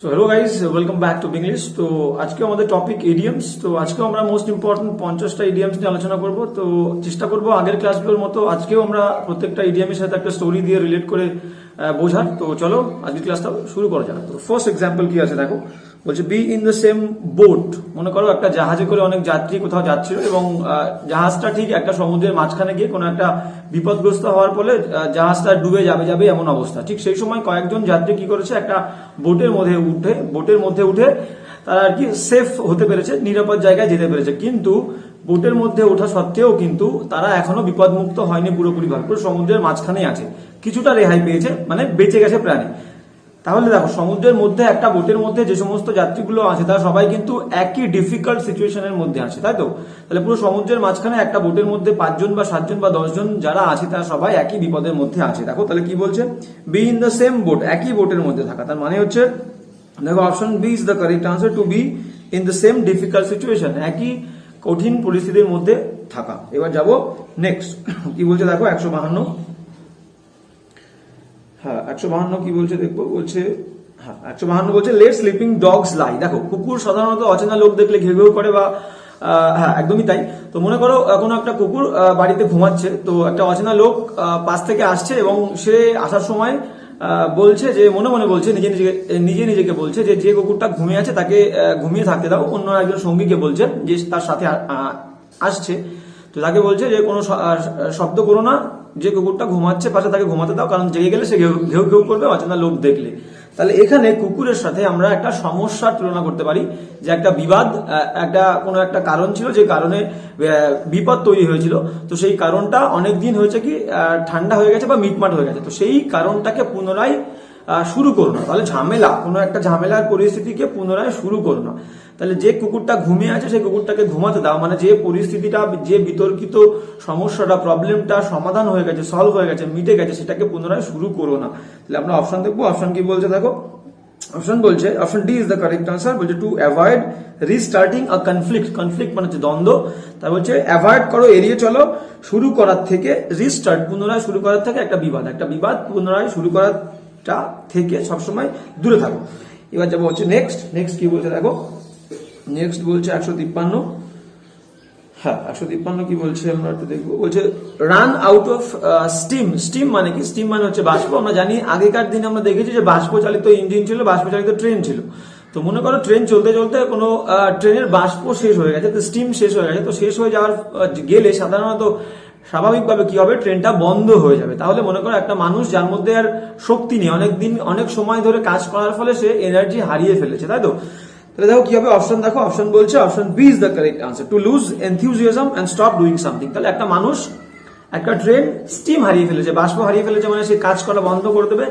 So hello guys, welcome back to English. তো আজকে আমাদের টপিক ইডিয়মস। তো আজকে আমরা মোস্ট ইম্পর্টেন্ট 50টা ইডিয়মস নিয়ে আলোচনা করব। তো চেষ্টা করব আগের ক্লাসগুলোর মতো আজকেও আমরা প্রত্যেকটা ইডিয়মের সাথে একটা স্টোরি দিয়ে রিলেট করে বোঝার। তো চলো আজকের ক্লাসটা শুরু করা যাক। তো ফার্স্ট এক্সাম্পল কি আছে দেখো, বলছে be in the same boat. মনে করো একটা জাহাজে করে অনেক যাত্রী কোথাও যাচ্ছিল এবং জাহাজটা ঠিক একটা সমুদ্রের মাঝখানে গিয়ে কোনো একটা বিপদগ্রস্ত হওয়ার ফলে জাহাজটা ডুবে যাবে এমন অবস্থা। ঠিক সেই সময় কয়েকজন যাত্রী কি করেছে, একটা বোটের মধ্যে উঠে তারা আর কি সেফ হতে পেরেছে, নিরাপদ জায়গায় যেতে পেরেছে। কিন্তু বোটের মধ্যে ওঠা সত্ত্বেও কিন্তু তারা এখনো বিপদমুক্ত হয়নি পুরোপুরি ভাবে, পুরো সমুদ্রের মাঝখানেই আছে, কিছুটা রেহাই পেয়েছে, মানে বেঁচে গেছে প্রাণী। তাহলে দেখো, সমুদ্রের মধ্যে একটা বোটের মধ্যে যে সমস্ত যাত্রীগুলো আছে তারা সবাই কিন্তু একই ডিফিকাল্ট সিচুয়েশনের মধ্যে আছে, তাই তো? তাহলে পুরো সমুদ্রের মাঝখানে একটা বোটের মধ্যে 5 জন বা 7 জন বা 10 জন যারা আছে তারা সবাই একই বিপদের মধ্যে আছে। দেখো তাহলে কি বলছে, be in the same boat, একই বোটের মধ্যে থাকা। তার মানে হচ্ছে দেখো, option B is the correct answer, to be in the same difficult situation, একই কঠিন পরিস্থিতির মধ্যে থাকা। এবার যাব নেক্সট, কি বলছে দেখো 152। হ্যাঁ 152 কি বলছে দেখবো, বলছে হ্যাঁ 152 বলছে লেট স্লিপিং ডগস লাই। দেখো, কুকুর সাধারণত অচেনা লোক দেখলে ঘেউ ঘেউ করে বা হ্যাঁ একদমই তাই। তো মনে করো কোনো একটা কুকুর বাড়িতে ঘুমাচ্ছে, তো একটা অচেনা লোক পাশ থেকে আসছে এবং সে আসার সময় বলছে যে মনে মনে বলছে, নিজেকে বলছে যে কুকুরটা ঘুমিয়ে আছে তাকে ঘুমিয়ে থাকতে দাও। অন্য একজন সঙ্গীকে বলছে যে তার সাথে আসছে, তো তাকে বলছে যে কোনো শব্দ করো না, যে কুকুরটা ঘুমাচ্ছে পাশে তাকে ঘুমাতে দাও, কারণ জেগে গেলে সে ঘেউ ঘেউ করবে অচেনা লোক দেখলে। তাহলে এখানে কুকুরের সাথে আমরা একটা সমস্যার তুলনা করতে পারি, যে একটা বিবাদ, কোনো একটা কারণ ছিল, যে কারণে বিপদ তৈরি হয়েছিল। তো সেই কারণটা অনেকদিন হয়েছে কি ঠান্ডা হয়ে গেছে বা মিটমাট হয়ে গেছে। তো সেই কারণটাকে পুনরায় শুরু করো না। তাহলে কোনো একটা ঝামেলার পরিস্থিতিকে পুনরায় শুরু করো না। তাহলে যে কুকুরটা ঘুমিয়ে আছে সেই কুকুরটাকে ঘুমাতে দাও, মানে যে পরিস্থিতিটা, যে বিতর্কিত সমস্যাটা, প্রবলেমটা সমাধান হয়ে গেছে, সলভ হয়ে গেছে, মিটে গেছে, সেটাকে পুনরায় শুরু করো না। তাহলে আমরা অপশন দেখবো। অপশন কি বলছে দেখো, option D is the correct answer. বলছে to avoid restarting a conflict মানে হচ্ছে দ্বন্দ্ব। তার বলছে অ্যাভয়েড করো, এড়িয়ে চলো, শুরু করার থেকে রিস্টার্ট, পুনরায় শুরু করার থেকে একটা বিবাদ পুনরায় শুরু করার থেকে সবসময় দূরে থাকো। এবার যাবো হচ্ছে নেক্সট কি বলছে দেখো, নেক্সট বলছে 153। হ্যাঁ 153 কি বলছে আমরা একটু দেখবো। বলছে রান আউট অফ স্টিম মানে কি? স্টিম মানে হচ্ছে বাষ্প। আমরা জানি আগেকার দিনে আমরা দেখেছি যে বাষ্প চালিত ইঞ্জিন ছিল, বাষ্প চালিত ট্রেন ছিল। তো মনে করো ট্রেন চলতে চলতে কোনো ট্রেনের বাষ্প শেষ হয়ে গেছে, তো স্টিম শেষ হয়ে গেছে। তো শেষ হয়ে যাওয়ার গেলে সাধারণত স্বাভাবিকভাবে কি হবে, ট্রেনটা বন্ধ হয়ে যাবে। তাহলে মনে করো একটা মানুষ যার মধ্যে আর শক্তি নেই, অনেক সময় ধরে কাজ করার ফলে সে এনার্জি হারিয়ে ফেলেছে, তাই তো? তাহলে দেখো কি হবে, অপশন দেখো, অপশন বলছে option B is the correct answer, to lose enthusiasm and stop doing something. তাহলে একটা ট্রেন স্টিম হারিয়ে ফেলেছে, বাষ্প হারিয়ে ফেলেছে, মানে সে কাজ করা বন্ধ করে দেবে,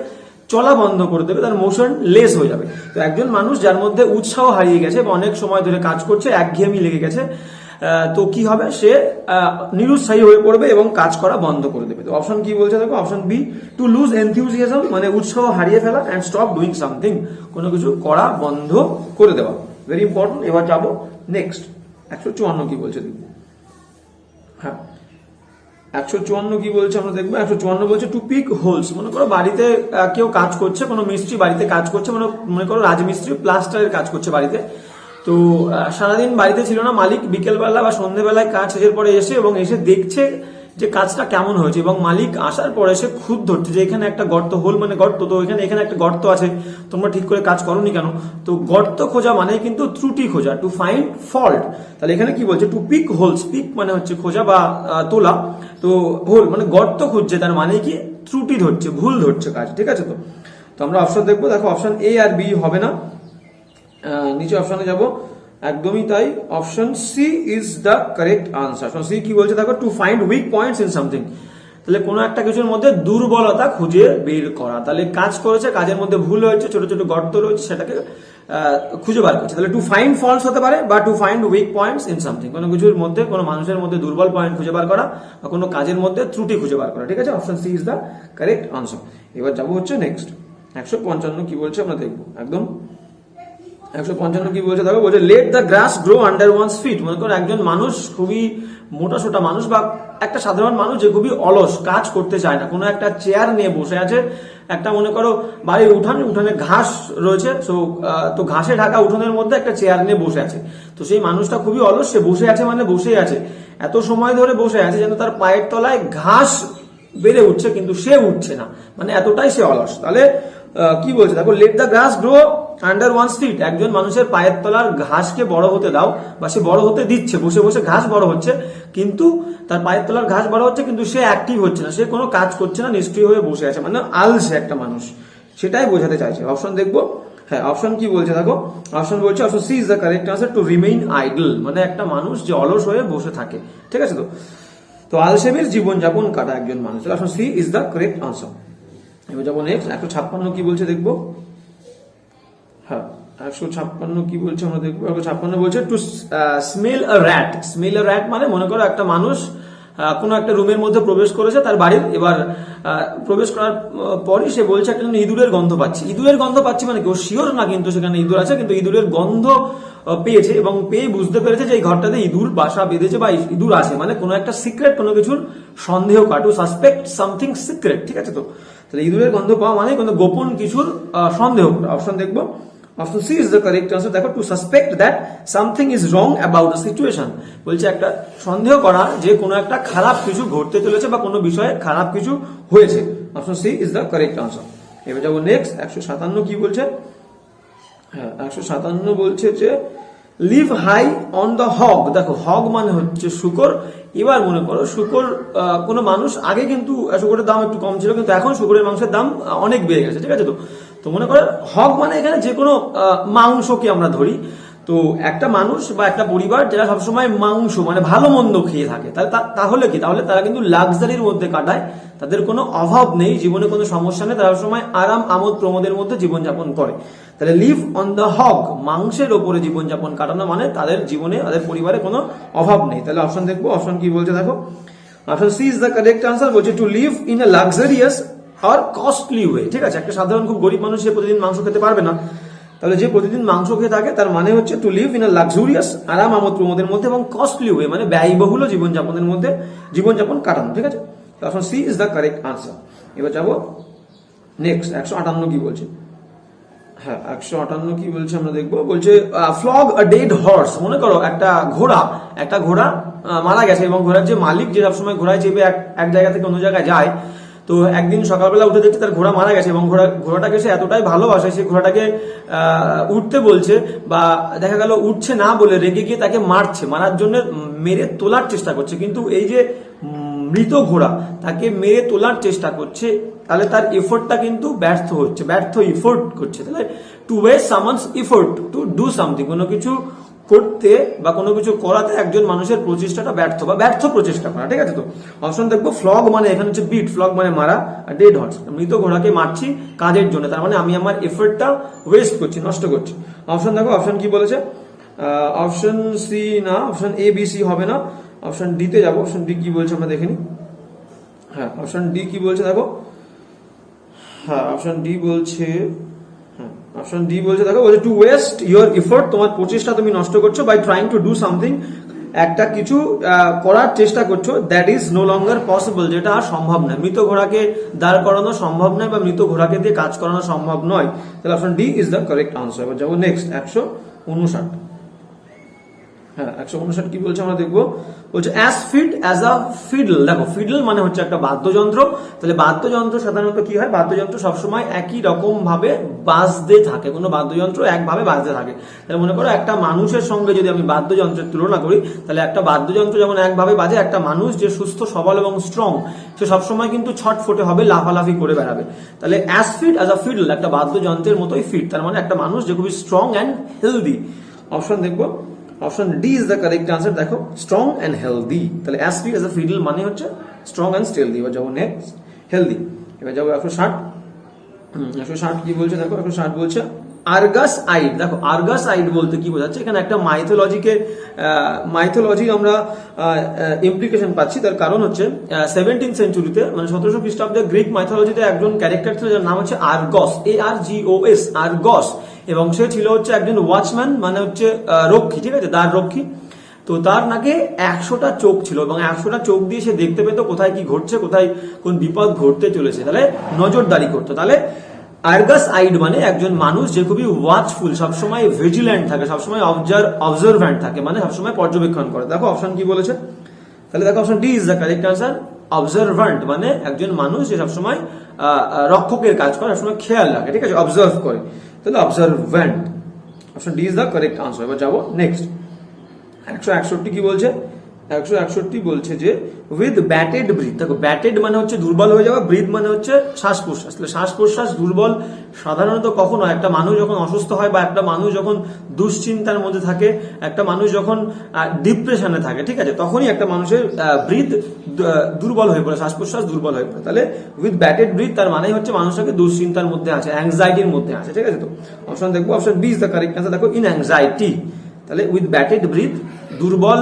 চলা বন্ধ করে দেবে, তার মোশন লেস হয়ে যাবে। তো একজন মানুষ যার মধ্যে উৎসাহ হারিয়ে গেছে বা অনেক সময় ধরে কাজ করছে, একঘেয়েমি লেগে গেছে, তো কি হবে, সে নিরুৎসাহী হয়ে পড়বে এবং কাজ করা বন্ধ করে দেবে। তো অপশন কি বলছে দেখো, অপশন বি, টু লুজ এনথিউজিয়াজম মানে উৎসাহ হারিয়ে ফেলা, এন্ড স্টপ ডুইং সামথিং কোনো কিছু করা বন্ধ করে দেওয়া। Very important. এবার যাবো নেক্সট 154 কি বলছে দেখবো। হ্যাঁ 154 কি বলছে আমরা দেখবো। 154 বলছে টু পিক হোলস। মনে করো বাড়িতে কেউ কাজ করছে, কোনো মিস্ত্রি বাড়িতে কাজ করছে, মনে করো রাজমিস্ত্রি প্লাস্টারের কাজ করছে বাড়িতে। তো সারাদিন বাড়িতে ছিল না মালিক, বিকেলবেলা বা সন্ধ্যেবেলায় কাজ শেষের পরে এসে দেখছে যে কাজটা কেমন হয়েছে, এবং মালিক আসার পরে সে খুদ ধরছে যে এখানে একটা গর্ত, হোল মানে গর্ত, তো এখানে একটা গর্ত আছে, তোমরা ঠিক করে কাজ করোনি কেন? তো গর্ত খোঁজা মানে কিন্তু ত্রুটি খোঁজা, টু ফাইন্ড ফল্ট। তাহলে এখানে কি বলছে, টু পিক হোলস, পিক মানে হচ্ছে খোঁজা বা তোলা, তো হোল মানে গর্ত খুঁজছে, তার মানে কি ত্রুটি ধরছে, ভুল ধরছে কাজ, ঠিক আছে? তো আমরা অপশন দেখবো। দেখো অপশন এ আর বি হবে না, নিচে অপশনে যাব, একদমই তাই, option C is the correct answer. Option C কি বলছে দেখো, to find weak points in something. তাহলে কোনো একটা কিছুর মধ্যে দুর্বলতা খুঁজে বের করা। তাহলে কাজ করেছে, কাজের মধ্যে ভুল হয়েছে, ছোট ছোট গর্ত রয়েছে, সেটাকে খুঁজে বার করছে। তাহলে টু ফাইন্ড ফল্টস হতে পারে বা to find weak points in something, কোনো কিছুর মধ্যে, কোনো মানুষের মধ্যে দুর্বল পয়েন্ট খুঁজে বার করা বা কোনো কাজের মধ্যে ত্রুটি খুঁজে বার করা, ঠিক আছে? Option C is the correct answer. এবার যাবো হচ্ছে নেক্সট 155 কি বলছে আমরা দেখবো একদম। 155 কি বলছে দেখো, বলছে let the grass grow under one's feet. মনে করো একজন মানুষ, খুবই মোটা সোটা মানুষ বা একটা সাধারণ মানুষ যে খুবই অলস, কাজ করতে চায় না, কোনো একটা চেয়ার নিয়ে বসে আছে, একটা মনে করো বাড়ির উঠানে ঘাস রয়েছে, তো ঘাসে ঢাকা উঠোনের মধ্যে একটা চেয়ার নিয়ে বসে আছে। তো সেই মানুষটা খুবই অলস, সে বসে আছে মানে বসেই আছে, এত সময় ধরে বসে আছে যেন তার পায়ের তলায় ঘাস বেড়ে উঠছে কিন্তু সে উঠছে না, মানে এতটাই সে অলস। তাহলে কি বলছে দেখো, late the grass grow under one fit, একজন মানুষের পায়ের তলার ঘাসকে বড় হতে দাও, বা সে বড় হতে দিচ্ছে, বসে বসে ঘাস বড় হচ্ছে, কিন্তু তার পায়ের তলার ঘাস বড় হচ্ছে কিন্তু সে অ্যাক্টিভ হচ্ছে না, সে কোনো কাজ করছে না, নিষ্ক্রিয় হয়ে বসে আছে, মানে আলসে একটা মানুষ, সেটাই বোঝাতে চাইছে। অপশন দেখবো, হ্যাঁ অপশন কি বলছে দেখো, অপশন বলছে option C is the correct answer, to remain idle, মানে একটা মানুষ যে অলস হয়ে বসে থাকে, ঠিক আছে। তো আলসেমির জীবনযাপন কাটা একজন মানুষ, option C is the correct answer. এবার যাবো নেক্সট, 156 কি বলছে দেখবো, হ্যাঁ 156 কি বলছে আমরা দেখবো। 156 বলছে টু স্মেল আ র্যাট, স্মেল আ র্যাট মানে মনে করো একটা মানুষ কোনো একটা রুমের মধ্যে প্রবেশ করেছে তার বাড়ির, এবার প্রবেশ করার পরই সে বলছে একটা ইঁদুরের গন্ধ পাচ্ছি, ইঁদুরের গন্ধ পাচ্ছি মানে কেউ শিওর না কিন্তু সেখানে ইঁদুর আছে, কিন্তু ইঁদুরের গন্ধ পেয়েছে এবং পেয়ে বুঝতে পেরেছে যে এই ঘরটাতে ইঁদুর বাসা বেঁধেছে বা ইঁদুর আছে, মানে কোনো একটা সিক্রেট, কোনো কিছুর সন্দেহ কাটু, সাসপেক্ট সামথিং সিক্রেট, ঠিক আছে। তো তাহলে ইঁদুরের গন্ধ পাওয়া মানে কোনো গোপন কিছুর সন্দেহ করা। অপশন দেখবো, option C is the correct answer. দেখো, to suspect that something is wrong about the situation, বলছে একটা সন্দেহ করা যে কোনো একটা খারাপ কিছু ঘটতে চলেছে বা কোনো বিষয়ে খারাপ কিছু হয়েছে। Option C is the correct answer. এবার যাবো নেক্সট, 157 কি বলছে, হ্যাঁ 157 বলছে যে live high on the hog, দেখো হগ মানে হচ্ছে শুকর। এবার মনে করো শুকর, কোনো মানুষ আগে কিন্তু শুকরের দাম একটু কম ছিল, কিন্তু এখন শুকরের মাংসের দাম অনেক বেড়ে গেছে, ঠিক আছে। তো মনে করো হগ মানে এখানে যে কোনো মাংসকে আমরা ধরি, তো একটা মানুষ বা একটা পরিবার যারা সবসময় মাংস মানে ভালো মন্দ খেয়ে থাকে, তাহলে কি, তাহলে তারা কিন্তু লাক্সারির মধ্যে কাটায়, তাদের কোনো অভাব নেই, জীবনে কোনো সমস্যা নেই, তারা সবসময় আরাম আমোদ প্রমোদের মধ্যে জীবনযাপন করে। তাহলে লিভ অন দ্য হগ, মাংসের ওপরে জীবনযাপন কাটানো মানে তাদের জীবনে, তাদের পরিবারে কোনো অভাব নেই। তাহলে অপশন দেখবো, অপশন কি বলছে দেখো, option C is the correct answer. বলছে to live in a luxurious or costly way, ঠিক আছে। একটা সাধারণ খুব গরিব মানুষ সে প্রতিদিন মাংস খেতে পারবে না, তাহলে যে প্রতিদিন মাংস খেয়ে থাকে তার মানে হচ্ছে to live in a luxurious, আরাম আমোদ প্রমোদের মধ্যে, এবং কস্টলি ওয়ে মানে ব্যয়বহুল জীবনযাপনের মধ্যে জীবনযাপন কাটানো, ঠিক আছে। Option C is the correct answer. এবার যাবো নেক্সট, 158 কি বলছে, হ্যাঁ 158 কি বলছে আমরা দেখবো। বলছে ফ্লগ আ ডেড হর্স, মনে করো একটা ঘোড়া মারা গেছে এবং ঘোড়ার যে মালিক, যে সবসময় ঘোড়ায় চেপে এক জায়গা থেকে অন্য জায়গায় যায়, তো একদিন সকালবেলা উঠে দেখছে তার ঘোড়া মারা গেছে এবং ঘোড়াটাকে সে এতটাই ভালোবাসে, সে ঘোড়াটাকে উঠতে বলছে, বা দেখা গেল উঠছে না বলে রেগে গিয়ে তাকে মারার জন্য মেরে তোলার চেষ্টা করছে, কিন্তু এই যে মৃত ঘোড়া তাকে মেরে তোলার চেষ্টা করছে, তাহলে তার এফোর্টটা কিন্তু ব্যর্থ এফোর্ট করছে। তাহলে to waste someone's effort to do something, কোনো কিছু করতে বা কোনো কিছু করাতে একজন মানুষের প্রচেষ্টাটা ব্যর্থ প্রচেষ্টা করা, ঠিক আছে। তো অপশন দেখবো, ফ্লগ মানে এখানে হচ্ছে বিট, ফ্লগ মানে মারা, আর ডেড হর্স মৃত ঘোড়াকে মারছি কাজের জন্য, তার মানে আমি আমার এফোর্টটা ওয়েস্ট করছি, নষ্ট করছি। অপশন দেখো, অপশন কি বলেছে, অপশন সি না, অপশন এ বি সি হবে না, অপশন ডি তে যাবো। অপশন ডি কি বলছে আমরা দেখে নিই, হ্যাঁ অপশন ডি কি বলছে দেখো, হ্যাঁ অপশন ডি বলছে, অপশন ডি বলছে দেখো, বলছে টু ওয়েস্ট ইউর এফোর্ট, তোমার প্রচেষ্টা তুমি নষ্ট করছো, by trying to do something, একটা কিছু করার চেষ্টা করছো, that is no longer possible, যেটা আর সম্ভব নয়। মৃত ঘোড়াকে দাঁড় করানো সম্ভব নয় বা মৃত ঘোড়াকে দিয়ে কাজ করানো সম্ভব নয়, তাহলে option D is the correct answer. এবার যাবো নেক্সট, 159, হ্যাঁ 159 কি বলছে আমরা দেখবো। বলছে as fit as a fiddle, দেখো ফিডল মানে হচ্ছে একটা বাদ্যযন্ত্র, তাহলে বাদ্যযন্ত্র সাধারণত কি হয়, বাদ্যযন্ত্র সবসময় একই রকম ভাবে বাজতে থাকে, কোনো বাদ্যযন্ত্র একভাবে বাজতে থাকে। তাহলে মনে করো একটা মানুষের সঙ্গে যদি আমি বাদ্যযন্ত্রের তুলনা করি, তাহলে একটা বাদ্যযন্ত্র যেমন একভাবে বাজে, একটা মানুষ যে সুস্থ সবল এবং স্ট্রং, সে সবসময় কিন্তু ছটফটে হবে, লাফালাফি করে বেড়াবে। তাহলে as fit as a fiddle, একটা বাদ্যযন্ত্রের মতোই ফিট, তার মানে একটা মানুষ যে খুবই স্ট্রং অ্যান্ড হেলদি। অপশন দেখবো, option D is the correct answer. দেখো স্ট্রং অ্যান্ড হেলদি, তাহলে as fit as a fiddle মানে হচ্ছে স্ট্রং অ্যান্ড হেলদি। এবার যাবো নেক্সট, হেলদি। এবার যাবো 160 কি বলছে দেখো, 160 বলছে আর্গাস আইড। দেখো আর্গাস আইড বলতে কি বোঝাচ্ছে, এখানে একটা মাইথোলজি আমরা ইমপ্লিকেশন পাচ্ছি। তার কারণ হচ্ছে 17th সেঞ্চুরিতে মানে 1700 খ্রিস্টাব্দে গ্রিক মাইথোলজিতে একজন ক্যারেক্টার ছিল যার নাম হচ্ছে আর্গস, ARGOS, আর্গস, এবং সে ছিল হচ্ছে একজন ওয়াচম্যান, মানে হচ্ছে রক্ষী, ঠিক আছে, দ্বার রক্ষী। তো তার নাকি 100টা চোখ ছিল এবং 100টা চোখ দিয়ে সে দেখতে পেত কোথায় কি ঘটছে, কোথায় কোন বিপদ ঘটতে চলেছে, তাহলে নজরদারি করতো। তাহলে আর্গাস আইড মানে একজন মানুষ যে খুবই ওয়াচফুল, সবসময় ভিজিল্যান্ট থাকে, সবসময় অবজারভ্যান্ট থাকে, মানে সবসময় পর্যবেক্ষণ করে। দেখো অপশন কি বলেছে, তাহলে দেখো option D is the correct answer. অবজারভ্যান্ট মানে একজন মানুষ যে সবসময় রক্ষকের কাজ করে, সবসময় খেয়াল রাখে, ঠিক আছে, অবজার্ভ করে, তাহলে অবজারভ্যান্ট। Option D is the correct answer. এবার যাবো নেক্সট। 161 কি বলছে, 161 বলছে যে উইথ ব্যাটেড ব্রিথ। দেখো ব্যাটেড মানে হচ্ছে দুর্বল হয়ে যাওয়া, ব্রিথ মানে হচ্ছে শ্বাস প্রশ্বাস। তাহলে শ্বাস প্রশ্বাস দুর্বল সাধারণত কখন হয়, একটা মানুষ যখন অসুস্থ হয় বা একটা মানুষ যখন দুশ্চিন্তার মধ্যে থাকে, একটা মানুষ যখন ডিপ্রেশনে থাকে, ঠিক আছে, তখনই একটা মানুষের ব্রিথ দুর্বল হয়ে পড়ে, শ্বাস প্রশ্বাস দুর্বল হয়ে পড়ে। তাহলে উইথ ব্যাটেড ব্রিথ তার মানে হচ্ছে মানুষটাকে দুশ্চিন্তার মধ্যে আছে, অ্যাংজাইটির মধ্যে আছে, ঠিক আছে। তো অপশন দেখবো, option B is the correct answer. দেখো ইন অ্যাংজাইটি, তাহলে উইথ ব্যাটেড ব্রিথ দুর্বল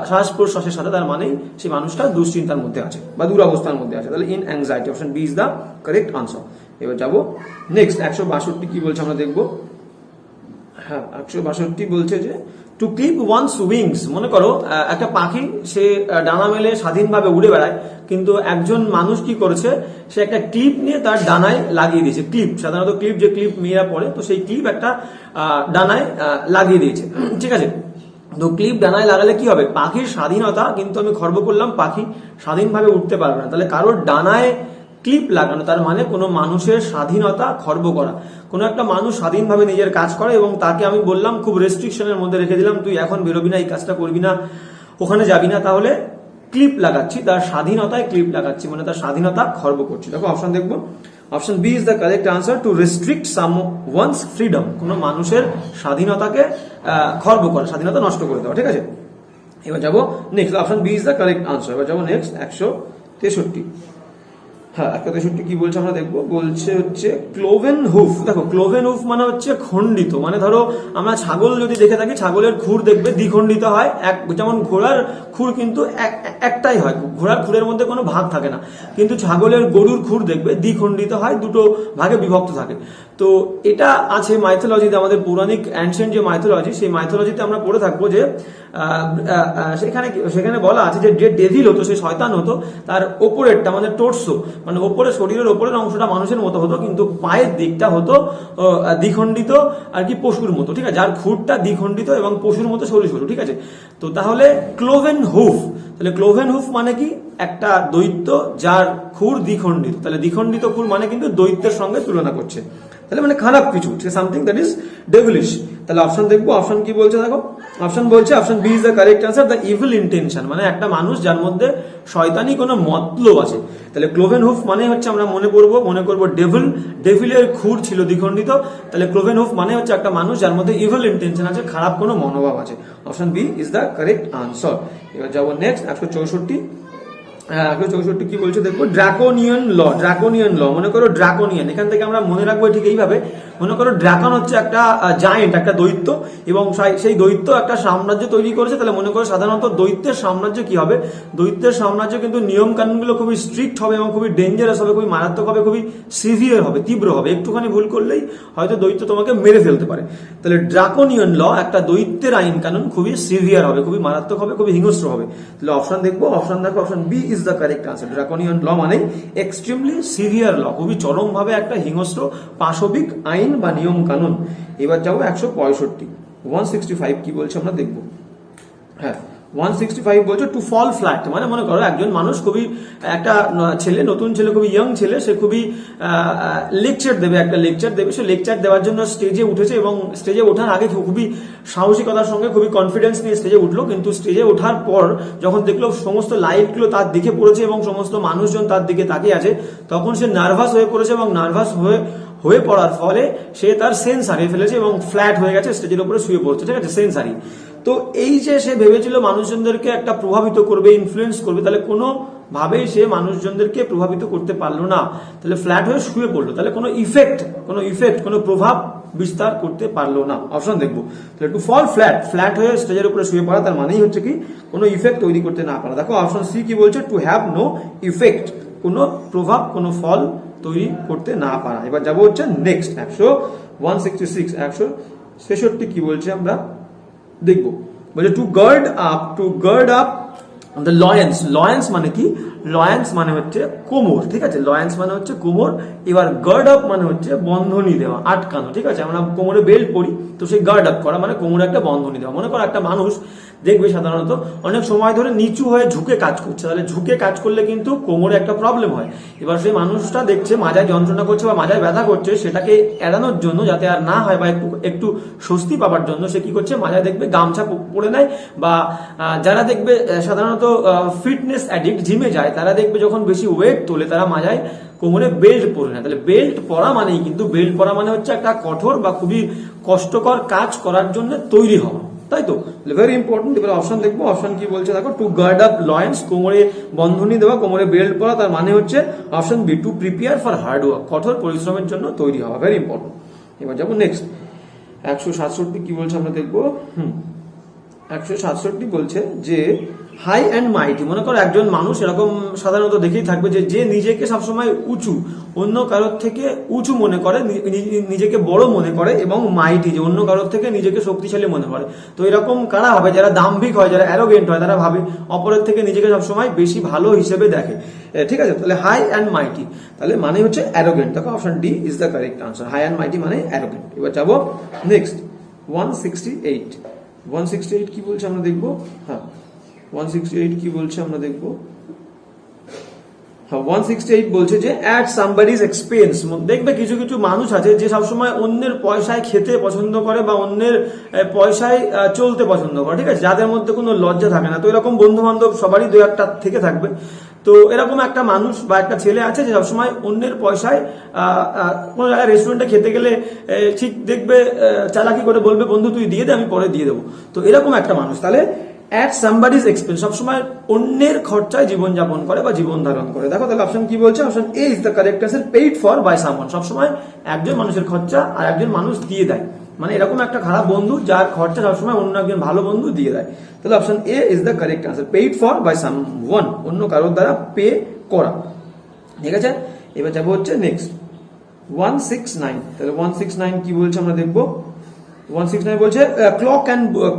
শ্বাস প্রশ্বাসের সাথে, তার মানে সেই মানুষটা দুশ্চিন্তার মধ্যে আছে বা দুরবস্থার মধ্যে আছে, তাহলে in anxiety. Option B is the correct answer. এবার যাবো নেক্সট। 162 কি বলছে আমরা দেখবো। হ্যাঁ 162 বলছে যে টু ক্লিপ ওয়ানস উইংস। মনে করো একটা পাখি, সে ডানা মেলে স্বাধীনভাবে উড়ে বেড়ায়, কিন্তু একজন মানুষ কি করেছে, সে একটা ক্লিপ নিয়ে তার ডানায় লাগিয়ে দিয়েছে। ক্লিপ, সাধারণত ক্লিপ, যে ক্লিপ মেয়েরা পরে, তো সেই ক্লিপ একটা ডানায় লাগিয়ে দিয়েছে, ঠিক আছে। তো ক্লিপ ডানায় লাগালে কি হবে, পাখির স্বাধীনতা, কিন্তু আমি খর্ব করলাম, পাখি স্বাধীনভাবে উঠতে পারবে না। তাহলে কারোর ডানায় ক্লিপ লাগানো তার মানে কোনো মানুষের স্বাধীনতা খর্ব করা। কোনো একটা মানুষ স্বাধীনভাবে নিজের কাজ করে এবং তাকে আমি বললাম, খুব রেস্ট্রিকশনের মধ্যে রেখে দিলাম, তুই এখন বেরোবি না, এই কাজটা করবি না, ওখানে যাবি না, তাহলে ক্লিপ লাগাচ্ছি, তার স্বাধীনতায় ক্লিপ লাগাচ্ছি, মানে তার স্বাধীনতা খর্ব করছি। দেখো অপশন দেখবো, option B is the correct answer. To restrict someone's freedom, কোনো মানুষের স্বাধীনতাকে খর্ব করা, স্বাধীনতা নষ্ট করে দেওয়া, ঠিক আছে। এবার যাবো next. Option B is the correct answer. এবার যাবো নেক্সট 163। হ্যাঁ 163 কি বলছে আমরা দেখবো, বলছে হচ্ছে ক্লোভেন হুফ। দেখো ক্লোভেন হুফ মানে হচ্ছে খণ্ডিত, মানে ধরো আমরা ছাগল যদি দেখে থাকি, ছাগলের খুর দেখবে দ্বিখণ্ডিত হয়, যেমন ঘোড়ার খুর কিন্তু একটাই হয়, ঘোড়ার খুরের মধ্যে কোনো ভাগ থাকে না, কিন্তু গরুর খুর দেখবে দ্বিখণ্ডিত হয়, দুটো ভাগে বিভক্ত থাকে। তো এটা আছে মাইথোলজিতে, আমাদের পৌরাণিক অ্যানশিয়েন্ট যে মাইথোলজি, সেই মাইথোলজিতে আমরা পড়ে থাকবো যে সেখানে বলা আছে যে ডেভিল হতো, সে শয়তান হতো, তার ওপরেরটা মানে টোর্সো, মানে ওপরে শরীরের ওপরের অংশটা মানুষের মতো হতো, কিন্তু পায়ের দিকটা হতো দ্বিখণ্ডিত আর কি, পশুর মতো, ঠিক আছে, যার খুরটা দ্বিখণ্ডিত এবং পশুর মতো সরু সরু, ঠিক আছে। তো তাহলে ক্লোভেন হুফ, তাহলে ক্লোভেন হুফ মানে কি, একটা দৈত্য যার খুর দ্বিখণ্ডিত, তাহলে দ্বিখণ্ডিত খুর মানে কিন্তু দৈত্যের সঙ্গে তুলনা করছে, তাহলে মানে খারাপ কিছু, সামথিং দ্যাট ইজ ডেভিলিশ। তাহলে অপশন দেখবো, অপশন কি বলছে দেখো, অপশন বলছে option B is the correct answer. The evil intention মানে একটা মানুষ যার মধ্যে শয়তানি কোনো মতলব আছে। তাহলে ক্লোভেন হুফ মানে হচ্ছে আমরা মনে করবো ডেভিলের খুর ছিল দ্বিখণ্ডিত, তাহলে ক্লোভেন হুফ মানে হচ্ছে একটা মানুষ যার মধ্যে ইভিল ইন্টেনশন আছে, খারাপ কোনো মনোভাব আছে। Option B is the correct answer. এবার যাবো নেক্সট 164। 164 কি বলছে দেখবো, ড্রাকোনিয়ান ল। ড্রাকোনিয়ান ল মনে করো ড্রাকোনিয়ান, এখান থেকে আমরা মনে রাখবো ঠিক এইভাবে, মনে করো ড্রাকন হচ্ছে একটা জায়েন্ট, একটা দৈত্য, এবং সেই দৈত্য একটা সাম্রাজ্য তৈরি করেছে। তাহলে মনে করো সাধারণত দৈত্যের সাম্রাজ্য কি হবে, দৈত্যের সাম্রাজ্য কিন্তু নিয়ম কানুনগুলো খুবই স্ট্রিক্ট হবে এবং খুবই ডেঞ্জারাস হবে, খুবই মারাত্মক হবে, খুবই সিভিয়ার হবে, তীব্র হবে, একটুখানি ভুল করলেই হয়তো দৈত্য তোমাকে মেরে ফেলতে পারে। তাহলে ড্রাকোনিয়ান ল, একটা দৈত্যের আইন কানুন খুবই সিভিয়ার হবে, খুবই মারাত্মক হবে, খুবই হিংস্র হবে। তাহলে অপশন দেখবো, অপশন দেখো, option B is the correct answer. Draconian law মানে এক্সট্রিমলি সিভিয়ার ল, খুবই চরম ভাবে একটা হিংস্র পাশবিক আইন বা নিয়ম কানুন। এবার যাবো 165 কি বলছে আমরা দেখবো। হ্যাঁ 165 বলছে টু ফল ফ্ল্যাট, মানে মনে করো একজন মানুষ খুবই, একটা ছেলে, নতুন ছেলে, খুবই ইয়ং ছেলে, সে খুবই লেকচার দেবে, একটা লেকচার দেবে, সে লেকচার দেওয়ার জন্য স্টেজে উঠেছে এবং স্টেজে ওঠার আগে খুবই সাহসিকতার সঙ্গে খুবই কনফিডেন্স নিয়ে স্টেজে উঠলো, কিন্তু স্টেজে ওঠার পর যখন দেখলো সমস্ত লাইটগুলো তার দিকে পড়েছে এবং সমস্ত মানুষজন তার দিকে তাকিয়ে আছে, তখন সে নার্ভাস হয়ে পড়েছে এবং নার্ভাস হয়ে পড়ার ফলে সে তার সেন্স হারিয়ে ফেলেছে এবং ফ্ল্যাট হয়ে গেছে, স্টেজের উপরে শুয়ে পড়ছে, ঠিক আছে, সেন্স হারিয়ে। তো এই যে সে ভেবেছিল মানুষজনদেরকে একটা প্রভাবিত করবে, ইনফ্লুয়েন্স করবে, তাহলে কোনো ভাবেই সে মানুষজনদেরকে প্রভাবিত করতে পারলো না, তাহলে ফ্ল্যাট হয়ে শুয়ে পড়লো, তাহলে কোনো ইফেক্ট কোনো প্রভাব বিস্তার করতে পারলো না। অপশন দেখবো, তাহলে টু ফল ফ্ল্যাট হয়ে স্টেজের উপরে শুয়ে পড়া, তার মানেই হচ্ছে কি কোনো ইফেক্ট তৈরি করতে না পারা। দেখো অপশন সি কি বলছে, টু হ্যাভ নো ইফেক্ট, কোনো প্রভাব, কোনো ফল তৈরি করতে না পারা। এবার যাবো হচ্ছে নেক্সট 166 কি বলছে আমরা দেখবো, বলছে টু গার্ড আপ দ্য লয়েন্স মানে কি? লয়েন্স মানে হচ্ছে কোমর, ঠিক আছে? লয়েন্স মানে হচ্ছে কোমর। এবার গার্ড আপ মানে হচ্ছে বন্ধনী দেওয়া, আটকানো, ঠিক আছে? আমরা কোমরে বেল্ট পরি, তো সেই গার্ড আপ করা মানে কোমরে একটা বন্ধনী দেওয়া। মনে করো একটা মানুষ দেখবে সাধারণত অনেক সময় ধরে নিচু হয়ে ঝুঁকে কাজ করছে, তাহলে ঝুঁকে কাজ করলে কিন্তু কোমরে একটা প্রবলেম হয়। এবার সেই মানুষটা দেখছে মাজায় যন্ত্রণা করছে বা মাজায় ব্যথা করছে, সেটাকে এড়ানোর জন্য, যাতে আর না হয় বা একটু স্বস্তি পাওয়ার জন্য সে কি করছে, মাজায় দেখবে গামছা পরে নেয়। বা যারা দেখবে সাধারণত ফিটনেস অ্যাডিক্ট, জিমে যায়, তারা দেখবে যখন বেশি ওয়েট তোলে তারা মাজায় কোমরে বেল্ট পরে নেয়। তাহলে বেল্ট পরা মানেই কিন্তু, বেল্ট পরা মানে হচ্ছে একটা কঠোর বা খুবই কষ্টকর কাজ করার জন্য তৈরি হওয়া, তাই তো? Very important. এবার অপশন দেখবো, অপশন কি বলছে দেখো, টু গার্ড আপ লয়েন্স, কোমরে বন্ধনী দেওয়া, কোমরে বেল্ট পরা, তার মানে হচ্ছে option B, to prepare for hard work, কঠোর পরিশ্রমের জন্য তৈরি হওয়া। Very important. এবার যাবো নেক্সট 167 কি বলছে আমরা দেখবো। 167 বলছে যে হাই অ্যান্ড মাইটি। মনে করো একজন মানুষ এরকম সাধারণত দেখেই থাকবে যে নিজেকে সবসময় উঁচু, অন্য কারোর থেকে উঁচু মনে করে, নিজেকে বড় মনে করে, এবং মাইটি যে অন্য কারোর থেকে নিজেকে শক্তিশালী মনে করে। তো এরকম কারা হবে? যারা দাম্ভিক হয়, যারা অ্যারোগেন্ট হয়, তারা ভাবে অপরের থেকে নিজেকে সবসময় বেশি ভালো হিসেবে দেখে, ঠিক আছে? তাহলে হাই অ্যান্ড মাইটি, তাহলে মানে হচ্ছে অ্যারোগেন্ট। দেখো option D is the correct answer. High and mighty মানে অ্যারোগেন্ট। এবার যাবো নেক্সট 168 কি বলছে আমরা দেখবো। 168 কি বলছে আমরা দেখবো। 168 বলছে যে অ্যাট সামবডিজ এক্সপেন্স। দেখবে কিছু কিছু মানুষ আছে যে সবসময় অন্যের পয়সায় খেতে পছন্দ করে বা অন্যের পয়সায় চলতে পছন্দ করে, ঠিক আছে? যাদের মধ্যে কোনো লজ্জা থাকে না। তো এরকম বন্ধু বান্ধব সবারই দু একটা থেকে থাকবে। তো এরকম একটা মানুষ বা একটা ছেলে আছে যে সবসময় অন্যের পয়সায় কোনো জায়গায় রেস্টুরেন্টে খেতে গেলে ঠিক দেখবে চালাকি করে বলবে, বন্ধু তুই দিয়ে দে, আমি পরে দিয়ে দেবো। তো এরকম একটা মানুষ তাহলে অ্যাট সামবডিজ এক্সপেন্স, সবসময় অন্যের খরচায় জীবনযাপন করে বা জীবন ধারণ করে। দেখো তাহলে অপশন কি বলছে, option A is the correct answer, paid for by someone. সবসময় একজন মানুষের খরচা আর একজন মানুষ দিয়ে দেয়, মানে এরকম একটা খারাপ বন্ধু যার খরচা সবসময় অন্য একজন ভালো বন্ধু দিয়ে দেয়। তাহলে option A is the correct answer, paid for by someone, অন্য কারোর দ্বারা পে করা, ঠিক আছে? এবার যাবো হচ্ছে নেক্সট 169। তাহলে 169 কি বলছে আমরা দেখবো। 169 বলছে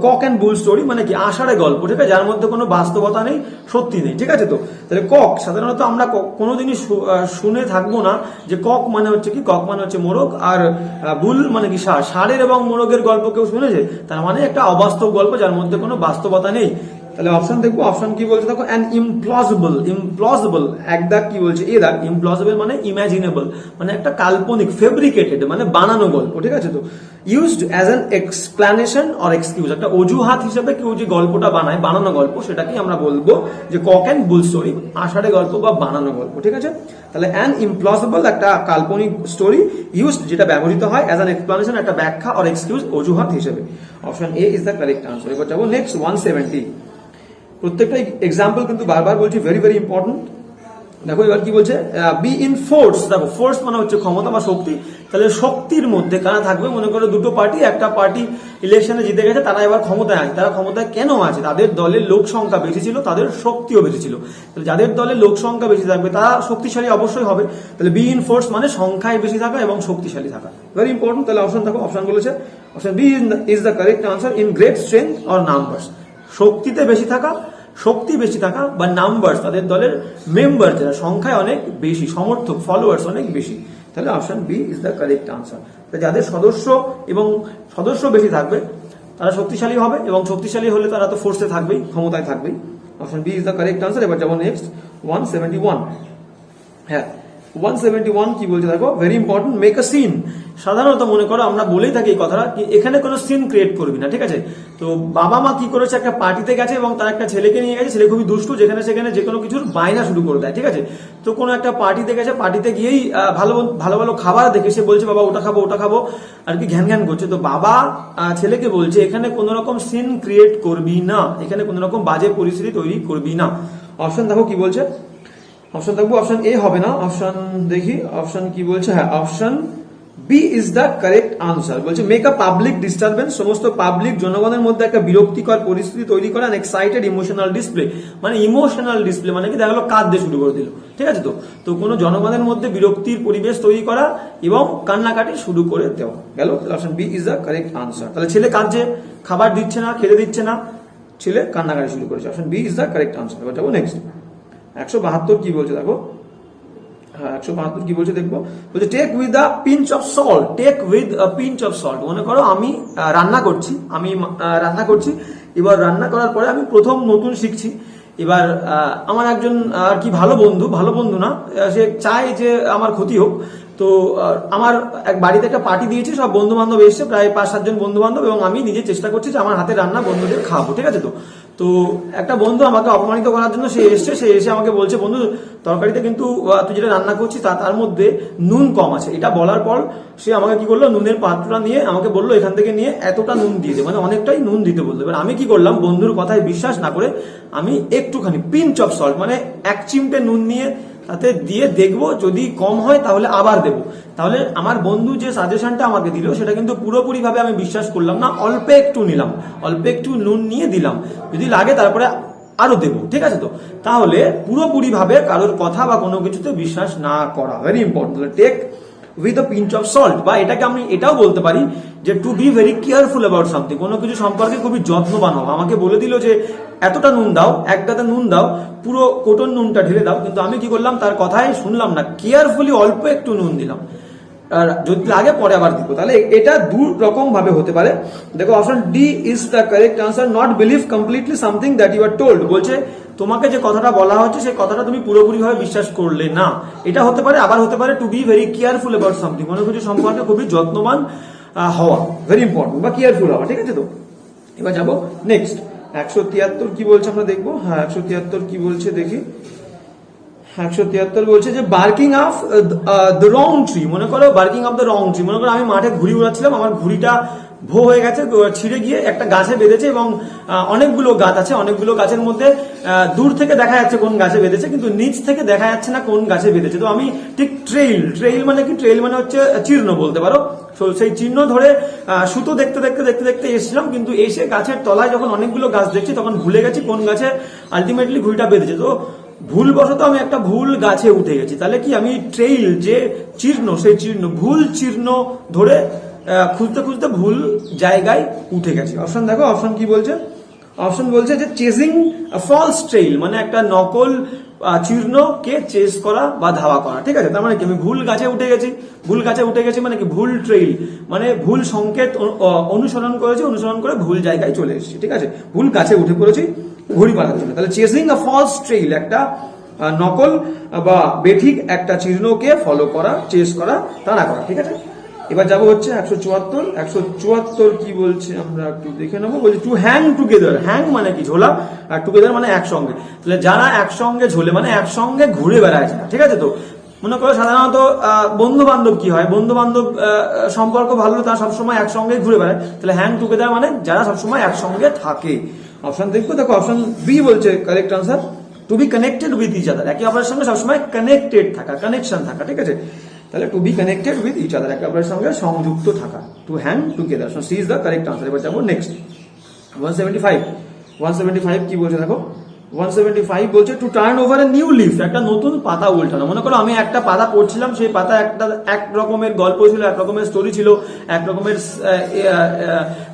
কক অ্যান্ড বুল স্টোরি, মানে কি আষাঢ়ে গল্প, ঠিক আছে? যার মধ্যে কোনো বাস্তবতা নেই, সত্যি নেই, ঠিক আছে? তো তাহলে কক সাধারণত আমরা কোনোদিনই শুনে থাকবো না যে কক মানে হচ্ছে কি, কক মানে হচ্ছে মোরগ, আর বুল মানে কি ষাঁড়। ষাঁড়ের এবং মোরগের গল্প কেউ শুনেছে? তার মানে একটা অবাস্তব গল্প যার মধ্যে কোনো বাস্তবতা নেই। তাহলে অপশন দেখবো, অপশন কি বলছে দেখো, অ্যান ইমপ্লজিবল, এক দাগ কি বলছে, এ দাগ, ইমপ্লজিবল মানে ইমাজিনেবল, মানে একটা কাল্পনিক, ফেব্রিকেটেড মানে বানানো গল্প, ঠিক আছে? তো used as an explanation or excuse, একটা অজুহাত হিসেবে কেউ যে গল্পটা বানায়, বানানো গল্প, সেটাকে আমরা বলবো যে কক অ্যান্ড বুল স্টোরি, আষাঢ়ে গল্প বা বানানো গল্প, ঠিক আছে? তাহলে অ্যান ইমপ্লজিবল একটা কাল্পনিক স্টোরি, ইউজড যেটা ব্যবহৃত হয়, অ্যাজ অ্যান এক্সপ্লানেশন একটা ব্যাখ্যা, অর এক্সকিউজ অজুহাত হিসেবে। Option A is the correct answer. এবার যাবো নেক্সট 170। প্রত্যেকটা এক্সাম্পল কিন্তু বারবার বলছি, ভেরি ভেরি ইম্পর্টেন্ট। দেখো এবার কি বলছে, বি ইন ফোর্স। দেখো ফোর্স মানে হচ্ছে ক্ষমতা বা শক্তি। তাহলে শক্তির মধ্যে কারা থাকবে? মনে করো দুটো পার্টি, একটা পার্টি ইলেকশনে জিতে গেছে, তারা এবার ক্ষমতায় আছে। তারা ক্ষমতায় কেন আছে? তাদের দলের লোক সংখ্যা বেশি ছিল, তাদের শক্তিও বেশি ছিল। তাহলে যাদের দলে লোক সংখ্যা বেশি থাকবে তারা শক্তিশালী অবশ্যই হবে। তাহলে বি ইন ফোর্স মানে সংখ্যায় বেশি থাকা এবং শক্তিশালী থাকা, ভেরি ইম্পর্টেন্ট। তাহলে অপশন দেখো, অপশন বলেছে option B is the correct answer, in great strength or numbers. শক্তিতে বেশি থাকা, শক্তি বেশি থাকা, বা নাম্বারস তাদের দলের মেম্বার যারা সংখ্যায় অনেক বেশি, সমর্থক ফলোয়ার্স অনেক বেশি। তাহলে option B is the correct answer. যাদের সদস্য বেশি থাকবে তারা শক্তিশালী হবে, এবং শক্তিশালী হলে তারা তো ফোর্সে থাকবেই, ক্ষমতায় থাকবেই। Option B is the correct answer. এবার যাবো নেক্সট 171। হ্যাঁ 171 কি বলছে দেখো, very important, make a scene. সাধারণত মনে করো আমরা বলেই থাকি এই কথাটা, কি এখানে কোনো সিন ক্রিয়েট করবি না, ঠিক আছে? তো বাবা মা কি করেছে, একটা পার্টিতে গেছে এবং তার একটা ছেলেকে নিয়ে গেছে, ছেলে খুবই দুষ্টু, যেখানে সেখানে যে কোনো কিছুর বায়না শুরু করে দেয়, ঠিক আছে? তো কোনো একটা পার্টিতে গেছে, পার্টিতে গিয়েই ভালো ভালো খাবার দেখে সে বলছে বাবা ওটা খাবো আর কি ঘ্যান করছে। তো বাবা ছেলেকে বলছে এখানে কোনো রকম সিন ক্রিয়েট করবি না, এখানে কোনো রকম বাজে পরিস্থিতি তৈরি করবি না। অপশন দেখো কি বলছে, অপশন দেখবো, অপশন এ হবে না, অপশন দেখি অপশন কি বলছে। হ্যাঁ option B is the correct answer. বলছে মেক আ পাবলিক ডিস্টারবেন্স, সমস্ত পাবলিক জনগণের মধ্যে একটা বিরক্তিকর পরিস্থিতি তৈরি করা, এক্সাইটেড ইমোশনাল ডিসপ্লে, মানে ইমোশনাল ডিসপ্লে মানে কি দেখা গেলো কাঁদতে শুরু করে দিল, ঠিক আছে? তো কোনো জনগণের মধ্যে বিরক্তির পরিবেশ তৈরি করা এবং কান্নাকাটি শুরু করে দেওয়া গেল। Option B is the correct answer. তাহলে ছেলে কাঁদছে, খাবার দিচ্ছে না, খেতে দিচ্ছে না, ছেলে কান্নাকাটি শুরু করেছে। Option B is the correct answer. এবার যাবো নেক্সট। 172 কি বলছে দেখো। হ্যাঁ 172 কি বলছে দেখবো, বলছে take with a pinch of salt. Take with a pinch of salt. মনে করো আমি রান্না করছি, এবার রান্না করার পরে আমি প্রথম নতুন শিখছি। এবার আমার একজন আর কি ভালো বন্ধু না, সে চায় যে আমার ক্ষতি হোক। তো আমার এক বাড়িতে একটা পার্টি দিয়েছি, সব বন্ধু বান্ধব এসছে, প্রায় 5-7 জন বন্ধু বান্ধব, এবং আমি নিজে চেষ্টা করছি যে আমার হাতে রান্না বন্ধুদের খাওয়াবো, ঠিক আছে। তো একটা বন্ধু আমাকে অপমানিত করার জন্য সে এসে আমাকে বলছে, বন্ধু তরকারিতে কিন্তু তুই যেটা রান্না করছিস তার মধ্যে নুন কম আছে। এটা বলার পর সে আমাকে কি করলো, নুনের পাত্রটা নিয়ে আমাকে বললো এখান থেকে নিয়ে এতটা নুন দিয়ে দে, মানে অনেকটাই নুন দিতে বললো। এবার আমি কি করলাম, বন্ধুর কথায় বিশ্বাস না করে আমি একটুখানি পিঞ্চ অফ সল্ট মানে 1 চিমটে নুন নিয়ে তাতে দিয়ে দেখবো, যদি কম হয় তাহলে আবার দেবো। তাহলে আমার বন্ধু যে সাজেশনটা আমাকে দিল সেটা কিন্তু পুরোপুরি ভাবে আমি বিশ্বাস করলাম না, অল্প একটু নিলাম, অল্প একটু নুন নিয়ে দিলাম, যদি লাগে তারপরে আরো দেবো, ঠিক আছে। তো তাহলে পুরোপুরি ভাবে কারোর কথা বা কোনো কিছুতে বিশ্বাস না করা, very important. Take with a pinch of salt, বা এটাকে আমি এটাও বলতে পারি যে to be very careful about something. কোনো কিছু সম্পর্কে খুবই যত্নবান হও। আমাকে বলে দিল যে এতটা নুন দাও, এক গাদা নুন দাও, পুরো কোটন নুনটা ঢেলে দাও, কিন্তু আমি কি করলাম, তার কথাই শুনলাম না, কেয়ারফুলি অল্প একটু নুন দিলাম, আর যদি লাগে পরে আবার দিব। তাহলে এটা 2 রকম ভাবে হতে পারে। দেখো option D is the correct answer. Not believe completely something that you are told. বলছে তোমাকে যে কথাটা বলা হচ্ছে সেই কথাটা তুমি পুরোপুরি ভাবে বিশ্বাস করলে না, এটা হতে পারে। আবার হতে পারে to be very careful about something, কোনো কিছু সম্পর্কে খুবই যত্নবান হওয়া, ভেরি ইম্পর্টেন্ট, বা কেয়ারফুল হওয়া, ঠিক আছে। তো এবার যাবো নেক্সট। 173 কি বলছে আমরা দেখবো। হ্যাঁ 173 কি বলছে দেখি। 173 বলছে যে barking of the wrong tree. মনে করো barking of the wrong tree, মনে করো আমি মাঠে ঘুড়ি উড়াচ্ছিলাম, আমার ঘুড়িটা ভো হয়ে গেছে, ছিঁড়ে গিয়ে একটা গাছে বেঁধেছে, এবং অনেকগুলো গাছ আছে, অনেকগুলো গাছের মধ্যে দূর থেকে দেখা যাচ্ছে কোন গাছে বেঁধেছে, কিন্তু নিচ থেকে দেখা যাচ্ছে না কোন গাছে বেঁধেছে। তো আমি ঠিক ট্রেইল মানে কি, ট্রেইল মানে হচ্ছে চিহ্ন বলতে পারো। সেই চিহ্ন ধরে সুতো দেখতে এসেছিলাম, কিন্তু এসে গাছের তলায় যখন অনেকগুলো গাছ দেখছি তখন ভুলে গেছি কোন গাছে আলটিমেটলি ঘুড়িটা বেঁধেছে। তো ভুলবশত আমি একটা ভুল গাছে উঠে গেছি। তাহলে কি আমি ট্রেইল যে চিহ্ন, সেই চিহ্ন ভুল চিহ্ন ধরে খুঁজতে খুঁজতে ভুল জায়গায় উঠে গেছি। অপশন দেখো, অপশন কি বলছে। অপশন বলছে যে চেজিং ফলস ট্রেইল, মানে একটা নকল চিহ্নকে চেজ করা বা ধাওয়া করা, ঠিক আছে। তার মানে কি আমি ভুল গাছে উঠে গেছি মানে কি ভুল ট্রেইল, মানে ভুল সংকেত অনুসরণ করে ভুল জায়গায় চলে এসেছি, ঠিক আছে। ভুল গাছে উঠে পড়েছি ঘুড়ি পাড়ার জন্য। তাহলে চেজিং আ ফলস ট্রেইল, একটা নকল বা বেঠিক একটা চিহ্নকে ফলো করা, চেজ করা, তাড়া করা, ঠিক আছে। এবার যাবো হচ্ছে 174 কি বলছে আমরা একটু দেখে নেবো। বলছে টু হ্যাং টুগেদার। হ্যাং মানে কি ঝোলা, আর টুগেদার মানে একসঙ্গে। তাহলে যারা একসঙ্গে ঝোলে মানে একসঙ্গে ঘুরে বেড়ায়, ঠিক আছে। তো মনে করো সাধারণত বন্ধু বান্ধব কি হয়, বন্ধু বান্ধব সম্পর্ক ভালো, তারা সবসময় একসঙ্গে ঘুরে বেড়ায়। তাহলে হ্যাং টুগেদার মানে যারা সবসময় একসঙ্গে থাকে। অপশন দেখবো, দেখো অপশন বি বলছে correct answer. To be connected with each other, একে অপরের সঙ্গে সবসময় কানেক্টেড থাকা, কানেকশন থাকা, ঠিক আছে। তাহলে to be connected with each other, একে অপরের সঙ্গে সংযুক্ত থাকা, to hang together. So C is the correct answer. এবার যাবো নেক্সট। 175 কি বলছে দেখো। 175 বলছে to turn over a new leaf, একটা নতুন পাতা উল্টানো। মনে করো আমি একটা পাতা পড়ছিলাম, সেই পাতা এক রকমের গল্প ছিল, এক রকমের স্টোরি ছিল, এক রকমের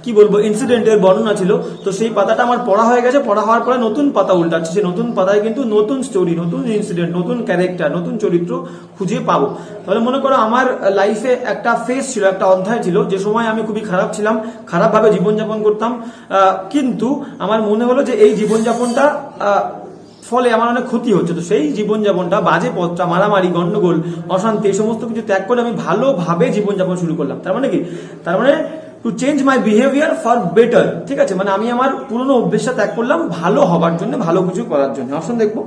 কি বলবো ইনসিডেন্টের বর্ণনা ছিল। তো সেই পাতাটা আমার পড়া হয়ে গেছে, পড়া হওয়ার পরে নতুন পাতা উল্টাচ্ছি, সেই নতুন পাতায় কিন্তু নতুন স্টোরি, নতুন ইনসিডেন্ট, নতুন ক্যারেক্টার, নতুন চরিত্র খুঁজে পাবো। তাহলে মনে করো আমার লাইফে একটা ফেজ ছিল, একটা অধ্যায় ছিল, যে সময় আমি খুবই খারাপ ছিলাম, খারাপভাবে জীবনযাপন করতাম, কিন্তু আমার মনে হলো যে এই জীবনযাপনটা ফলে আমার অনেক ক্ষতি হচ্ছে। তো সেই জীবনযাপনটা, বাজে পথটা, মারামারি, গন্ডগোল, অশান্তি, এই সমস্ত কিছু ত্যাগ করে আমি ভালোভাবে জীবনযাপন শুরু করলাম। তার মানে কি, তার মানে to change my behaviour for better, ঠিক আছে। মানে আমি আমার পুরনো অভ্যেসটা ত্যাগ করলাম ভালো হবার জন্য, ভালো কিছু করার জন্য। অপশন দেখবো,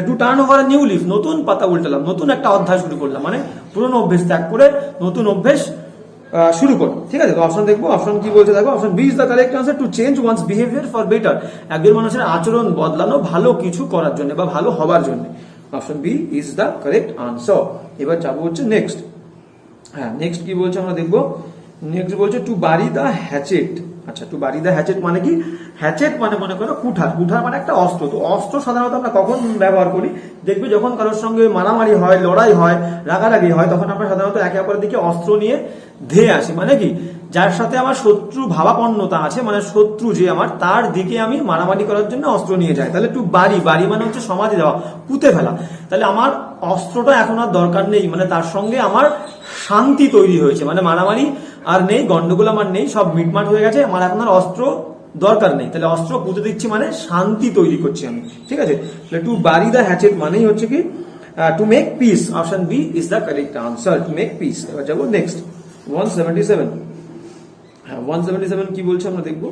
two turn over new leaf, নতুন পাতা উল্টালাম, নতুন একটা অধ্যায় শুরু করলাম, মানে পুরনো অভ্যেস ত্যাগ করে নতুন অভ্যেস শুরু করো, ঠিক আছে। তো অপশন দেখবো, অপশন কি বলছে দেখো। Option B is the correct answer. To change one's behaviour for better, একজন মানুষের আচরণ বদলানো ভালো কিছু করার জন্য বা ভালো হবার জন্য। Option B is the correct answer. এবার যাবো হচ্ছে নেক্সট। হ্যাঁ নেক্সট কি বলছে আমরা দেখবো। নেক্সট বলছে টু বারি দা হ্যাচেট। আচ্ছা, টু বারি দা হ্যাচেট মানে কি? হ্যাচেট মানে মনে করো কুঠার, কুঠার মানে একটা অস্ত্র। তো অস্ত্র সাধারণত আমরা কখন ব্যবহার করি? দেখবি যখন কারোর সঙ্গে মারামারি হয়, লড়াই হয়, রাগারাগি হয়, তখন আমরা সাধারণত একে অপরের দিকে অস্ত্র নিয়ে ধেয়ে আসি। মানে কি? যার সাথে আমার শত্রু ভাবাপন্নতা আছে, মানে শত্রু যে আমার, তার দিকে আমি মারামারি করার জন্য অস্ত্র নিয়ে যাই। তাহলে টু বারি, বারি মানে হচ্ছে সমাধি দেওয়া, পুঁতে ফেলা। তাহলে আমার অস্ত্রটা এখন আর দরকার নেই, মানে তার সঙ্গে আমার শান্তি তৈরি হয়েছে, মানে মারামারি আর নেই, গন্ডগোল আমার নেই, সব মিটমাট হয়ে গেছে, আমার এখন আর অস্ত্র দরকার নেই। তাহলে অস্ত্র পুঁতে দিচ্ছি মানে শান্তি তৈরি করছি আমি, ঠিক আছে? তাহলে টু বারি দা হ্যাচেট মানেই হচ্ছে কি to make peace. Option B is the correct answer, to make peace. এবার যাবো নেক্সট 177। হ্যাঁ, 177 কি বলছে আমরা দেখবো।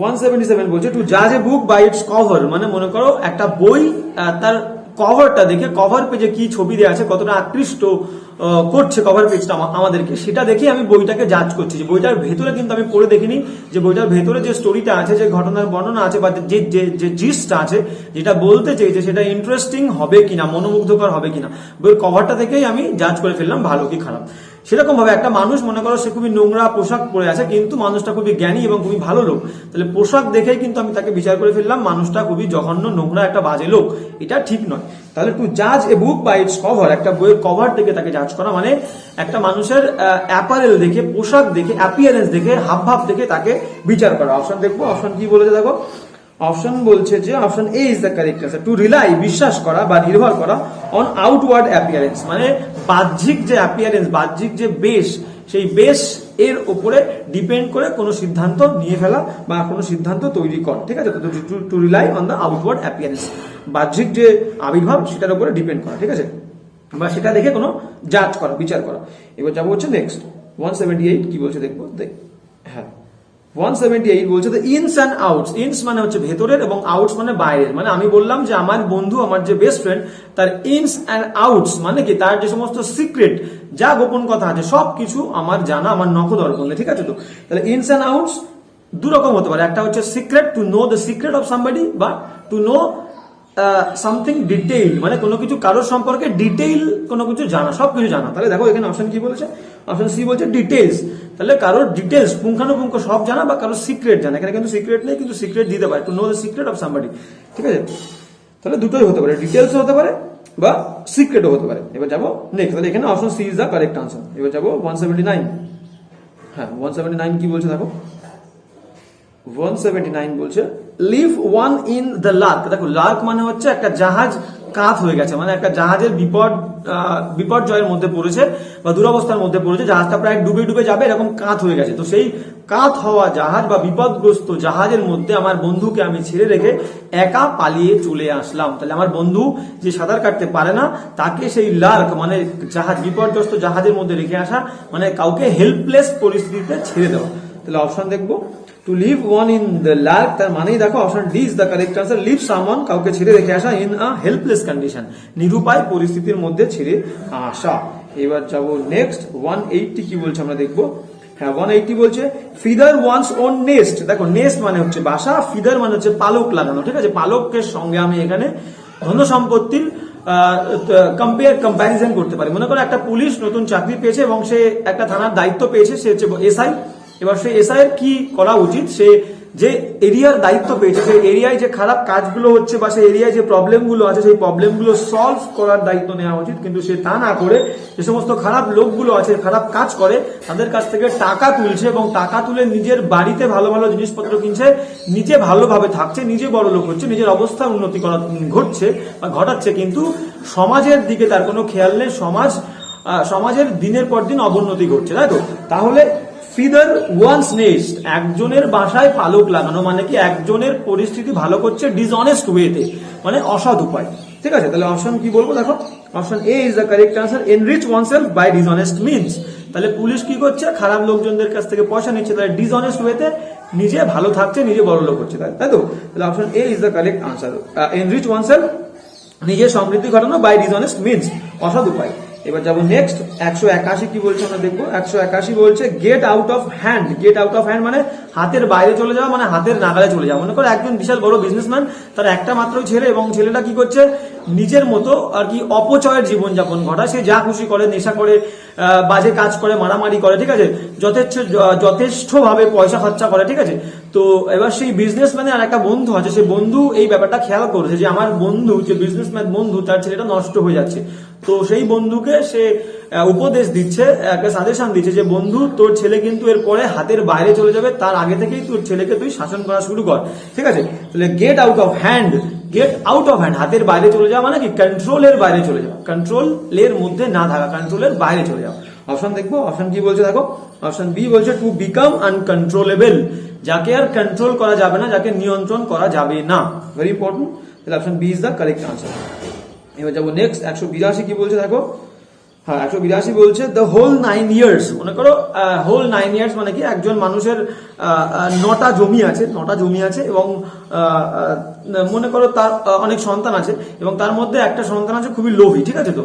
177 বলছে টু জাজ এ বুক বাই ইটস কভার, মানে মনে করো একটা বই তার কভারটা দেখে, কভার পেজে কি ছবি দেওয়া আছে, কতটা আকৃষ্ট করছে কভার পেজটা আমাদেরকে, সেটা দেখে আমি বইটাকে জাজ করছি। যে বইটার ভেতরে কিন্তু আমি পড়ে দেখিনি যে বইটার ভেতরে যে স্টোরিটা আছে, যে ঘটনার বর্ণনা আছে, বা যে জিস্টটা আছে, যেটা বলতে চেয়েছে, সেটা ইন্টারেস্টিং হবে কিনা, মনোমুগ্ধকর হবে কিনা, বইয়ের কভারটা দেখেই আমি জাজ করে ফেললাম ভালো কি খারাপ। সেরকম ভাবে একটা মানুষ মনে করো সে খুবই নোংরা পোশাক পরে আছে, কিন্তু মানুষটা খুবই জ্ঞানী এবং খুবই ভালো লোক, তাহলে পোশাক দেখেই কিন্তু আমি তাকে বিচার করে ফেললাম মানুষটা খুবই জঘন্য, নোংরা, একটা বাজে লোক, এটা ঠিক নয়। তাহলে টু জাজ এ বুক বাই ইটস কভার, একটা বইয়ের কভার দেখে তাকে জাজ করা মানে একটা মানুষের অ্যাপারেল দেখে, পোশাক দেখে, অ্যাপিয়ারেন্স দেখে, হাবভাব দেখে তাকে বিচার করা। অপশন দেখবো, অপশন কি বলেছে দেখো। অপশন বলছে যে option A is the correct answer, two rely, বিশ্বাস করা বা নির্ভর করা, অন আউটওয়ার্ড অ্যাপিয়ারেন্স, মানে বাহ্যিক যে অ্যাপিয়ারেন্স, বাহ্যিক যে বেশ, সেই বেশ এর উপরে ডিপেন্ড করে কোনো সিদ্ধান্ত নিয়ে ফেলা বা কোনো সিদ্ধান্ত তৈরি করা, ঠিক আছে? Two rely on the outward appearance, বাহ্যিক যে আবির্ভাব সেটার উপরে ডিপেন্ড করা, ঠিক আছে? বা সেটা দেখে কোনো জাজ করা, বিচার করা। এবার যাবো হচ্ছে নেক্সট 178 কি বলছে দেখবো। হ্যাঁ, 178 বলছে দ্য ইনস অ্যান্ড আউটস। ইনস মানে হচ্ছে ভেতরের এবং আউটস মানে বাইরের। মানে আমি বললাম যে আমার বন্ধু, আমার যে বেস্ট ফ্রেন্ড, তার ইনস অ্যান্ড আউটস মানে কি, তার যে সমস্ত সিক্রেট, যা গোপন কথা আছে, সবকিছু আমার জানা, আমার নখদর্পণে, ঠিক আছে? তো তাহলে ইনস অ্যান্ড আউটস দু রকম হতে পারে। একটা হচ্ছে secret, to know the secret of somebody, বা টু নো সামথিং ডিটেইল, মানে কোনো কিছু কারোর সম্পর্কে ডিটেইল কোনো কিছু জানা, সবকিছু জানা। তাহলে দেখো এখানে অপশন কি বলেছে, অপশন সি বলছে ডিটেইলস। তাহলে কারোর ডিটেইলস, পুঙ্খানুপুঙ্খ সব জানা, বা কারোর সিক্রেট জানা। এখানে কিন্তু সিক্রেট নেই, কিন্তু সিক্রেট দিতে পারে, to know the secret of somebody, ঠিক আছে? তাহলে দুটোই হতে পারে, ডিটেইলস হতে পারে বা সিক্রেটও হতে পারে। এবার যাবো নেক্সট, তাহলে এখানে option C is the correct answer. এবার যাবো 179। হ্যাঁ, 179 কি বলছে দেখো। 179 বলছে leave one in the lark. দেখো লার্ক মানে হচ্ছে একটা জাহাজ কাত হয়ে গেছে, মানে একটা জাহাজের বিপর্যয়ের মধ্যে পড়েছে বা দুরবস্থার মধ্যে পড়েছে, জাহাজটা প্রায় ডুবে ডুবে যাবে, এরকম কাত হয়ে গেছে। তো সেই কাত হওয়া জাহাজ বা বিপদগ্রস্ত জাহাজের মধ্যে আমার বন্ধুকে আমি ছেড়ে রেখে একা পালিয়ে চলে আসলাম। তাহলে আমার বন্ধু যে সাঁতার কাটতে পারে না, তাকে সেই লার্ক মানে জাহাজ, বিপর্যস্ত জাহাজের মধ্যে রেখে আসা, মানে কাউকে হেল্পলেস পরিস্থিতিতে ছেড়ে দেওয়া। তাহলে অপশন দেখবো, to leave one in the lark, তার মানেই দেখো option D is the correct answer, leave someone, কাউকে ছেড়ে রেখে আসা, ইন আ হেল্পলেস কন্ডিশন, নিরুপায় পরিস্থিতির মধ্যে ছেড়ে আসা। এবার যাবো নেক্সট 180 কি বলছে আমরা দেখবো। হ্যাঁ, 180 বলছে ফিদার ওয়ান্স ওন নেস্ট। দেখো নেস্ট মানে হচ্ছে বাসা, ফিদার মানে হচ্ছে পালক লাগানো, ঠিক আছে? পালকের সঙ্গে আমি এখানে ধন সম্পত্তির কম্প্যারিজন করতে পারি। মনে করো একটা পুলিশ নতুন চাকরি পেয়েছে এবং সে একটা থানার দায়িত্ব পেয়েছে, সে হচ্ছে এসআই। এবার সেই এসআই এর কি করা উচিত, সে যে এরিয়ার দায়িত্ব পেয়েছে, সেই এরিয়ায় যে খারাপ কাজগুলো হচ্ছে বা সেই এরিয়ায় যে প্রবলেমগুলো আছে, সেই প্রবলেমগুলো সলভ করার দায়িত্ব নেওয়া উচিত। কিন্তু সে তা না করে যে সমস্ত খারাপ লোকগুলো আছে, খারাপ কাজ করে, তাদের কাছ থেকে টাকা তুলছে এবং টাকা তুলে নিজের বাড়িতে ভালো ভালো জিনিসপত্র কিনছে, নিজে ভালোভাবে থাকছে, নিজে বড় লোক হচ্ছে, নিজের অবস্থা উন্নতি করা ঘটছে বা ঘটাচ্ছে, কিন্তু সমাজের দিকে তার কোনো খেয়াল নেই। সমাজের দিনের পর দিন অবনতি ঘটছে, তাই তো? তাহলে ফিদার ওয়ান্স নেস্ট, একজনের বাসায় পালক লাগানো মানে কি, একজনের পরিস্থিতি ভালো করছে ডিসঅনেস্ট ওয়েতে, মানে অসৎ উপায়, ঠিক আছে? তাহলে অপশন কি বলবো দেখো, option A is the correct answer, enrich oneself by dishonest means. তাহলে পুলিশ কি করছে, খারাপ লোকজনদের কাছ থেকে পয়সা নিচ্ছে, তাহলে ডিসঅনেস্ট ওয়েতে নিজে ভালো থাকছে, নিজে বড় লোক হচ্ছে, তাই তো? তাহলে option A is the correct answer, enrich oneself, নিজের সমৃদ্ধি ঘটানো, বাই ডিসঅনেস্ট মিনস, অসৎ উপায়। এবার যাবো নেক্সট 181 কি বলছে আমরা দেখবো। 181 বলছে get out of hand. Get out of hand মানে হাতের বাইরে চলে যাওয়া, মানে হাতের নাগালে চলে যাওয়া। মনে করো একজন বিশাল বড় বিজনেসম্যান, তার একটা মাত্র ছেলে, এবং ছেলেটা কি করছে, নিজের মতো আর কি অপচয়ের জীবনযাপন ঘটায়, সে যা খুশি করে, নেশা করে, বাজে কাজ করে, মারামারি করে, ঠিক আছে, যথেষ্টভাবে পয়সা খরচা করে, ঠিক আছে। তো এবার সেই বিজনেসম্যানের আর একটা বন্ধু আছে, সেই বন্ধু এই ব্যাপারটা খেয়াল করেছে যে আমার বন্ধু, যে বিজনেসম্যান বন্ধু, তার ছেলেটা নষ্ট হয়ে যাচ্ছে। তো সেই বন্ধুকে সে উপদেশ দিচ্ছে, একটা সাজেশন দিচ্ছে যে বন্ধু, তোর ছেলে কিন্তু এরপরে হাতের বাইরে চলে যাবে, তার আগে থেকেই তোর ছেলেকে তুই শাসন করা শুরু কর, ঠিক আছে। তাহলে গেট আউট অফ হ্যান্ড, হাতের বাইরে চলে যাওয়া মানে কি, কন্ট্রোলের বাইরে চলে যাওয়া, কন্ট্রোলের মধ্যে না থাকা, কন্ট্রোলের বাইরে চলে যাওয়া। অপশন দেখবো, অপশন কি বলছে দেখো, অপশন বি বলছে টু বিকাম আনকন্ট্রোলেবল, যাকে আর কন্ট্রোল করা যাবে না, যাকে নিয়ন্ত্রণ করা যাবে না। Very important. তাহলে option B is the correct answer. এবার যাবো নেক্সট, 182 কি বলছে দেখো। হ্যাঁ, 182 বলছে দ্য হোল 9 ইয়ার্স। মনে করো হোল 9 ইয়ার্স মানে কি, একজন মানুষের 9টা জমি আছে এবং মনে করো তার অনেক সন্তান আছে এবং তার মধ্যে একটা সন্তান আছে খুবই লোভী, ঠিক আছে, তো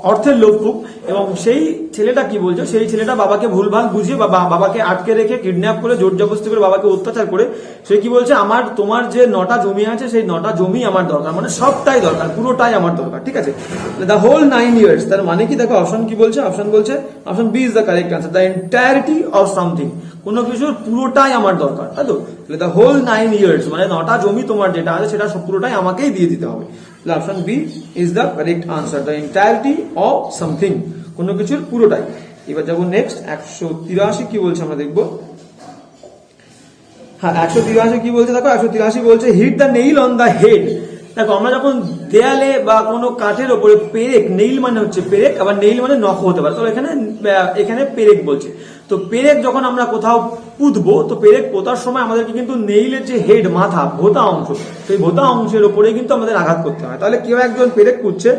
অর্থের লোভ খুব। এবং সেই ছেলেটা কি বলছে, সেই ছেলেটা বাবাকে ভুলভাল বুঝিয়ে বা বাবাকে আটকে রেখে, কিডন্যাপ করে, জোর জবরদস্তি করে বাবাকে অত্যাচার করে সে কি বলছে, তোমার যে 9টা জমি আছে সেই 9টা জমি আমার দরকার, মানে সবটাই দরকার, পুরোটাই আমার দরকার, ঠিক আছে। দ্য হোল 9 ইয়ার্স তার মানে কি দেখো, অপশন কি বলছে, অপশন বলছে, option B is the correct answer, the entirety of something, কোনো কিছুর পুরোটাই আমার দরকার, তাই তো। দ্য হোল 9 ইয়ার্স মানে 9টা জমি তোমার যেটা আছে সেটা পুরোটাই আমাকেই দিয়ে দিতে হবে। তাহলে option B is the correct answer, the entirety of something, কোনো কিছুর পুরোটাই। এবার যাবো নেক্সট, 183 কি বলছে আমরা দেখবো। হ্যাঁ, 183 কি বলছে দেখো, 183 বলছে hit the nail on the head. দেখো, আমরা যখন দেয়ালে বা কোনো কাঠের ওপরে পেরেক, নেইল মানে হচ্ছে পেরেক, আবার নেইল মানে নখ হতে পারে, তো এখানে পেরেক বলছে। তো পেরেক যখন আমরা কোথাও পুঁতবো, তো পেরেক পোতার সময় আমাদেরকে কিন্তু নেইলের যে হেড, মাথা, ভোতা অংশ, সেই ভোতা অংশের উপরে কিন্তু আমাদের আঘাত করতে হয়। তাহলে কেউ একজন পেরেক পুঁতছে,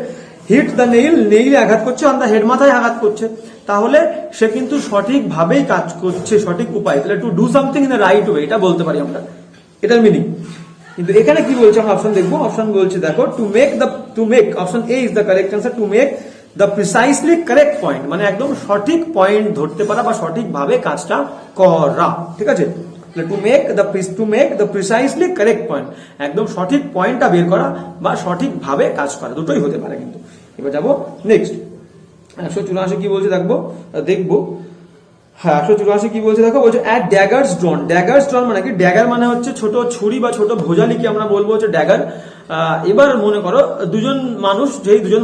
হিট দ্য নেইল, নেইলে আঘাত করছে, অন দ্য হেড, মাথায় আঘাত করছে, তাহলে সে কিন্তু সঠিকভাবেই কাজ করছে, সঠিক উপায়। তাহলে two do something in the right way, এটা বলতে পারি আমরা, এটার মিনিং। কিন্তু এখানে কি বলছে, আমরা অপশন দেখবো। অপশন বলছে দেখো to make, option A is the correct answer, to make the precisely correct point, মানে একদম সঠিক পয়েন্ট ধরতে পারা বা সঠিকভাবে কাজটা করা, ঠিক আছে। To make the precisely correct point, একদম সঠিক পয়েন্টটা বের করা বা সঠিকভাবে কাজ করা, দুটোই হতে পারে কিন্তু। এবার যাবো নেক্সট, 184 কি বলছে দেখবো। হ্যাঁ, 184 কি বলছে দেখো, বলছে অ্যাট ড্যাগার্স ড্রন। ড্যাগার্স ড্রন মানে কি, ড্যাগার মানে হচ্ছে ছোট ছুরি বা ছোট ভোজালিকে আমরা বলবো হচ্ছে ড্যাগার। এবার মনে করো দুজন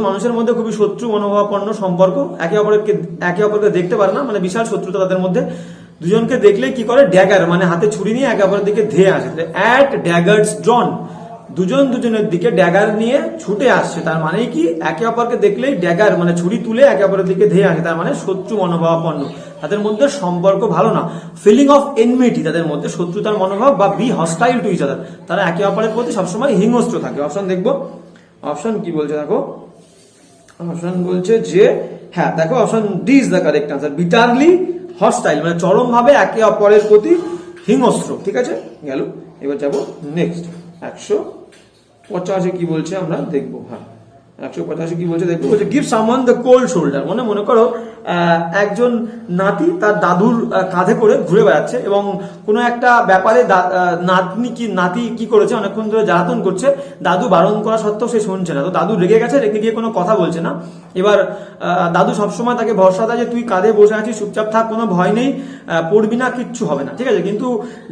মানুষের মধ্যে খুবই শত্রু মনোভাবাপন্ন সম্পর্ক, একে অপরকে দেখতে পারে না, মানে বিশাল শত্রুতা তাদের মধ্যে। দুজনকে দেখলে কি করে, ড্যাগার মানে হাতে ছুরি নিয়ে একে অপরের দিকে ধেয়ে আসে। অ্যাট ড্যাগার্স ড্রন, দুজনের দিকে ড্যাগার নিয়ে ছুটে আসছে, তার মানে কি, একে অপরকে দেখলেই ড্যাগার মানে ছুরি তুলে একে অপরের দিকে ধেয়ে আসে, তার মানে শত্রু মনোভাবাপন্ন, তাদের মধ্যে সম্পর্ক ভালো না। ফিলিং অফ এনমিটি, তাদের মধ্যে শত্রুতার মনোভাব, বা be hostile to each other, তারা একে অপরের প্রতি সবসময় হিংস্র থাকে। অপশন দেখবো, অপশন কি বলছে দেখো, অপশন বলছে যে, হ্যাঁ দেখো, option D is the correct answer, bitterly hostile, মানে চরমভাবে একে অপরের প্রতি হিংস্র, ঠিক আছে, গেল। এবার যাবো নেক্সট, 185 কি বলছে আমরা দেখবো। হ্যাঁ, 185 কি বলছে দেখবো, বলছে give someone the cold shoulder, মানে মনে করো একজন নাতি তার দাদুর কাঁধে করে ঘুরে বেড়াচ্ছে এবং কোনো একটা ব্যাপারে নাতি কি করেছে, অনেকক্ষণ ধরে জ্বালাতন করছে, দাদু বারণ করা সত্ত্বেও সে শুনছে না, তো দাদু রেগে গেছে, রেগে গিয়ে কোনো কথা বলছে না। এবার দাদু সবসময় তাকে ভরসা দেয় যে তুই কাঁধে বসে আছিস, চুপচাপ থাক, কোনো ভয় নেই, পড়বি না, কিচ্ছু হবে না, ঠিক আছে। কিন্তু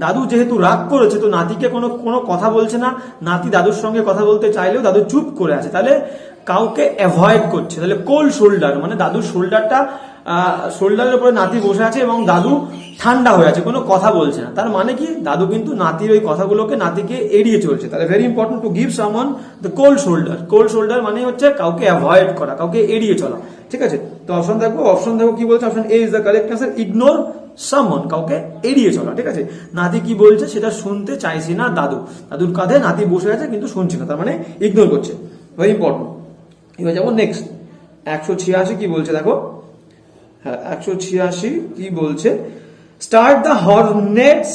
দাদু যেহেতু রাগ করেছে, তো নাতিকে কোনো কথা বলছে না, নাতি দাদুর সঙ্গে কথা বলতে চাইলেও দাদু চুপ করে আছে, তাহলে কাউকে অ্যাভয়েড করছে। তাহলে কোল্ড শোল্ডার মানে দাদুর শোল্ডারের উপরে নাতি বসে আছে এবং দাদু ঠান্ডা হয়ে আছে, কোনো কথা বলছে না, তার মানে কি, দাদু কিন্তু নাতির ওই কথাগুলোকে, নাতিকে এড়িয়ে চলছে। তাহলে very important, to give someone the cold shoulder. Cold shoulder মানে হচ্ছে কাউকে অ্যাভয়েড করা, কাউকে এড়িয়ে চলা, ঠিক আছে। তো অপশন দেখো কি বলছে, option A is the correct answer, ignore someone, কাউকে এড়িয়ে চলা, ঠিক আছে। নাতি কি বলছে সেটা শুনতে চাইছে না দাদুর কাঁধে নাতি বসে আছে কিন্তু শুনছে না, তার মানে ইগনোর করছে, ভেরি ইম্পর্টেন্ট। এবার যাবো নেক্সট, 186 কি বলছে দেখো। হ্যাঁ, 186 কি বলছে, স্টার্ট দ্য হর্নেটস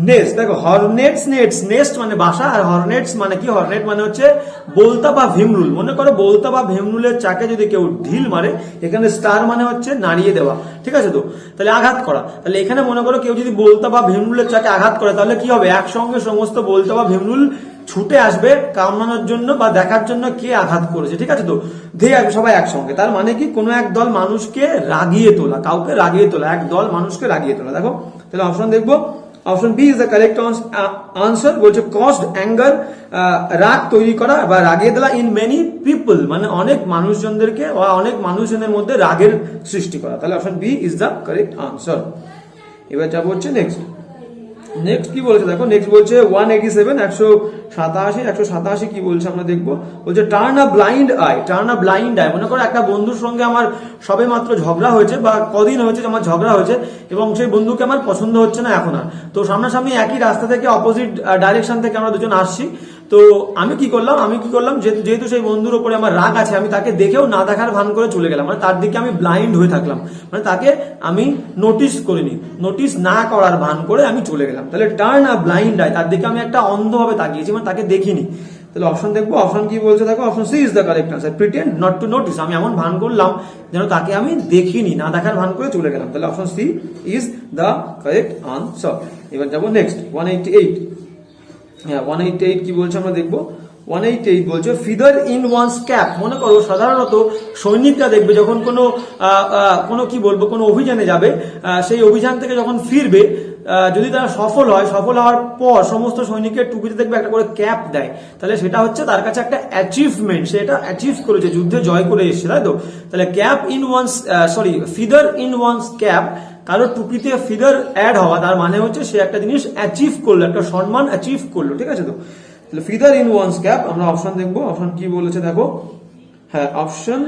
নেস্ট। দেখো, হর্নেটস নেস্ট মানে বাসা, আর হর্নেটস মানে কি, হর্নেট মানে হচ্ছে বলতা বা ভীমরুল। মনে করো বলতা বা ভীমরুলের চাকে যদি কেউ ঢিল মারে, এখানে স্টার মানে হচ্ছে নাড়িয়ে দেওয়া, ঠিক আছে, তো তাহলে আঘাত করা। তাহলে এখানে মনে করো কেউ যদি বলতা বা ভীমরুলের চাকে আঘাত করে, তাহলে কি হবে, একসঙ্গে সমস্ত বলতা বা ভীমরুল ছুটে আসবে কামড়ানোর জন্য বা দেখার জন্য কে আঘাত করেছে, ঠিক আছে? তো ধেয়ে আসবে সবাই একসঙ্গে। তার মানে কি, কোনো এক দল মানুষকে রাগিয়ে তোলা, কাউকে রাগিয়ে তোলা, এক দল মানুষকে রাগিয়ে তোলা। দেখো তাহলে অপশন দেখবো, option B is the correct answer. বলছে কজড অ্যাঙ্গার, রাগ তৈরি করা বা রাগিয়ে তোলা, ইন মেনি পিপল মানে অনেক মানুষজনদেরকে বা অনেক মানুষজনের মধ্যে রাগের সৃষ্টি করা। তাহলে option B is the correct answer. এবার যাবো হচ্ছে নেক্সট কি বলছে দেখো, নেক্সট বলছে 187, 187 কি বলছে আমরা দেখবো। বলছে turn a blind I, turn a blind I. মনে করো একটা বন্ধুর সঙ্গে আমার সবে মাত্র ঝগড়া হয়েছে বা কদিন হয়েছে আমার ঝগড়া হয়েছে এবং সেই বন্ধুকে আমার পছন্দ হচ্ছে না এখন আর। তো সামনাসামনি একই রাস্তা থেকে অপোজিট ডাইরেকশন থেকে আমরা দুজন আসছি। তো আমি কি করলাম যেহেতু সেই বন্ধুর উপরে আমার রাগ আছে, আমি তাকে দেখেও না দেখার ভান করে চলে গেলাম, মানে তার দিকে আমি ব্লাইন্ড হয়ে থাকলাম, মানে তাকে আমি নোটিস করিনি, নোটিস না করার ভান করে আমি চলে গেলাম। তাহলে টার্ন আ ব্লাইন্ড আই, তার দিকে আমি একটা অন্ধভাবে তাকিয়েছি, মানে তাকে দেখিনি। তাহলে অপশন দেখবো, অপশন কি বলছে দেখো, option C is the correct answer. Pretend not to notice, আমি এমন ভান করলাম যেন তাকে আমি দেখিনি, না দেখার ভান করে চলে গেলাম। তাহলে option C is the correct answer. এবার যাবো নেক্সট 188। হ্যাঁ 188 কি বলছে আমরা দেখবো। 188 বলছে ফিদার ইন ওয়ান্স ক্যাপ। মনে করো সাধারণত সৈনিকরা দেখবে যখন কোনো অভিযানে যাবে, সেই অভিযান থেকে যখন ফিরবে, যদি তারা সফল হওয়ার পর সমস্ত সৈনিকের টুপিতে দেখবে একটা করে ক্যাপ দেয়। তাহলে সেটা হচ্ছে তার কাছে একটা অ্যাচিভমেন্ট, সে এটা অ্যাচিভ করেছে, যুদ্ধে জয় করে এসেছে, তাই তো? তাহলে ফিদার ইন ওয়ান্স ক্যাপ, কারো টুপিতে ফিদার অ্যাড হওয়া, তার মানে হচ্ছে সে একটা জিনিস অ্যাচিভ করলো, একটা সম্মান অ্যাচিভ করলো, ঠিক আছে? তো তাহলে ফিদার ইন ওয়ান্স ক্যাপ। আমরা অপশন দেখবো, অপশন কি বলেছে দেখো। হ্যাঁ option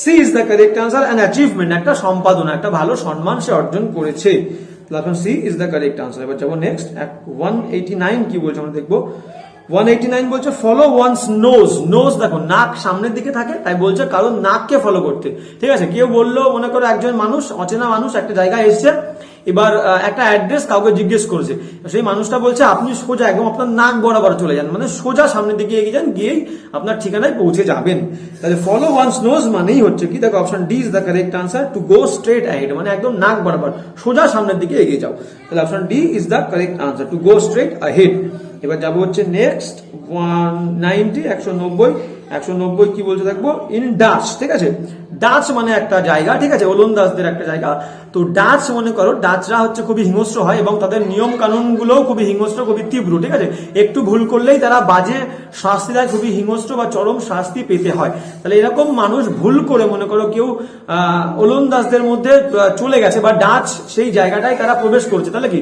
C is the correct answer. An achievement, একটা সম্পাদনা, একটা ভালো সম্মান সে অর্জন করেছে। Option C is the correct answer. এবার যাবো নেক্সট 189 কি বলছে আমরা দেখবো। 189 বলছে ফলো ওয়ান্স নোজ। নোজ দেখো নাক সামনের দিকে থাকে, তাই বলছে কারণ নাককে ফলো করতে, ঠিক আছে? কেউ বললো, মনে করো একজন মানুষ, অচেনা মানুষ একটা জায়গায় এসছে, এবার একটা অ্যাড্রেস কাউকে জিজ্ঞেস করেছে, সেই মানুষটা বলছে আপনি সোজা একদম আপনার নাক বরাবর চলে যান, মানে সোজা সামনের দিকে এগিয়ে যান, গিয়েই আপনার ঠিকানায় পৌঁছে যাবেন। তাহলে ফলো ওয়ান্স নোজ মানেই হচ্ছে কি দেখো, option D is the correct answer. To go straight ahead মানে একদম নাক বরাবর সোজা সামনের দিকে এগিয়ে যাও। তাহলে option D is the correct answer, to go straight ahead. এবার যাবো হচ্ছে নেক্সট 190 কি বলছে দেখবো। ইন ডাচ, ঠিক আছে? ডাচ মানে একটা জায়গা, ঠিক আছে? ওলন্দাজদের একটা জায়গা। তো ডাচ মনে করো, ডাচরা হচ্ছে খুবই হিংস্র হয় এবং তাদের নিয়ম কানুন গুলোও খুবই হিংস্র, খুবই তীব্র, ঠিক আছে? একটু ভুল করলেই তারা বাজে শাস্তি দেয়, খুবই হিংস্র বা চরম শাস্তি পেতে হয়। তাহলে এরকম মানুষ ভুল করে মনে করো কেউ ওলন্দাজদের মধ্যে চলে গেছে বা ডাচ সেই জায়গাটায় তারা প্রবেশ করছে, তাহলে কি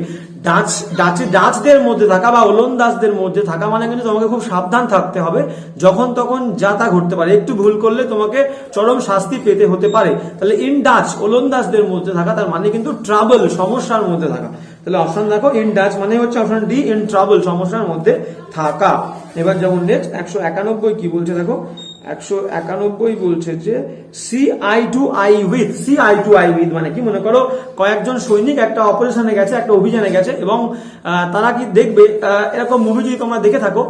ডাচদের মধ্যে থাকা বা ওলন্দাজদের মধ্যে থাকা মানে কিন্তু তোমাকে খুব সাবধান থাকতে হবে, যখন তখন যা তা ঘটতে পারে, একটু ভুল করলে তোমাকে চরম শাস্তি পেতে হতে পারে। তাহলে ইন ডাচ ওলন্দাজদের মধ্যে থাকা, তার মানে কিন্তু ট্রাবল, সমস্যার মধ্যে থাকা। তাহলে অপশন দেখো, ইন ডাচ মানে হচ্ছে অপশন ডি, ইন ট্রাবল, সমস্যার মধ্যে থাকা। এবার যেমন নেক্সট 191 কি বলছে দেখো। 191 বলছে যে see eye to eye with মানে কি, মনে করো কয়েকজন সৈনিক একটা অপারেশনে গেছে, একটা অভিযানে গেছে এবং তারা কি দেখবে, এরকম মুভি যদি তোমরা দেখে থাকো,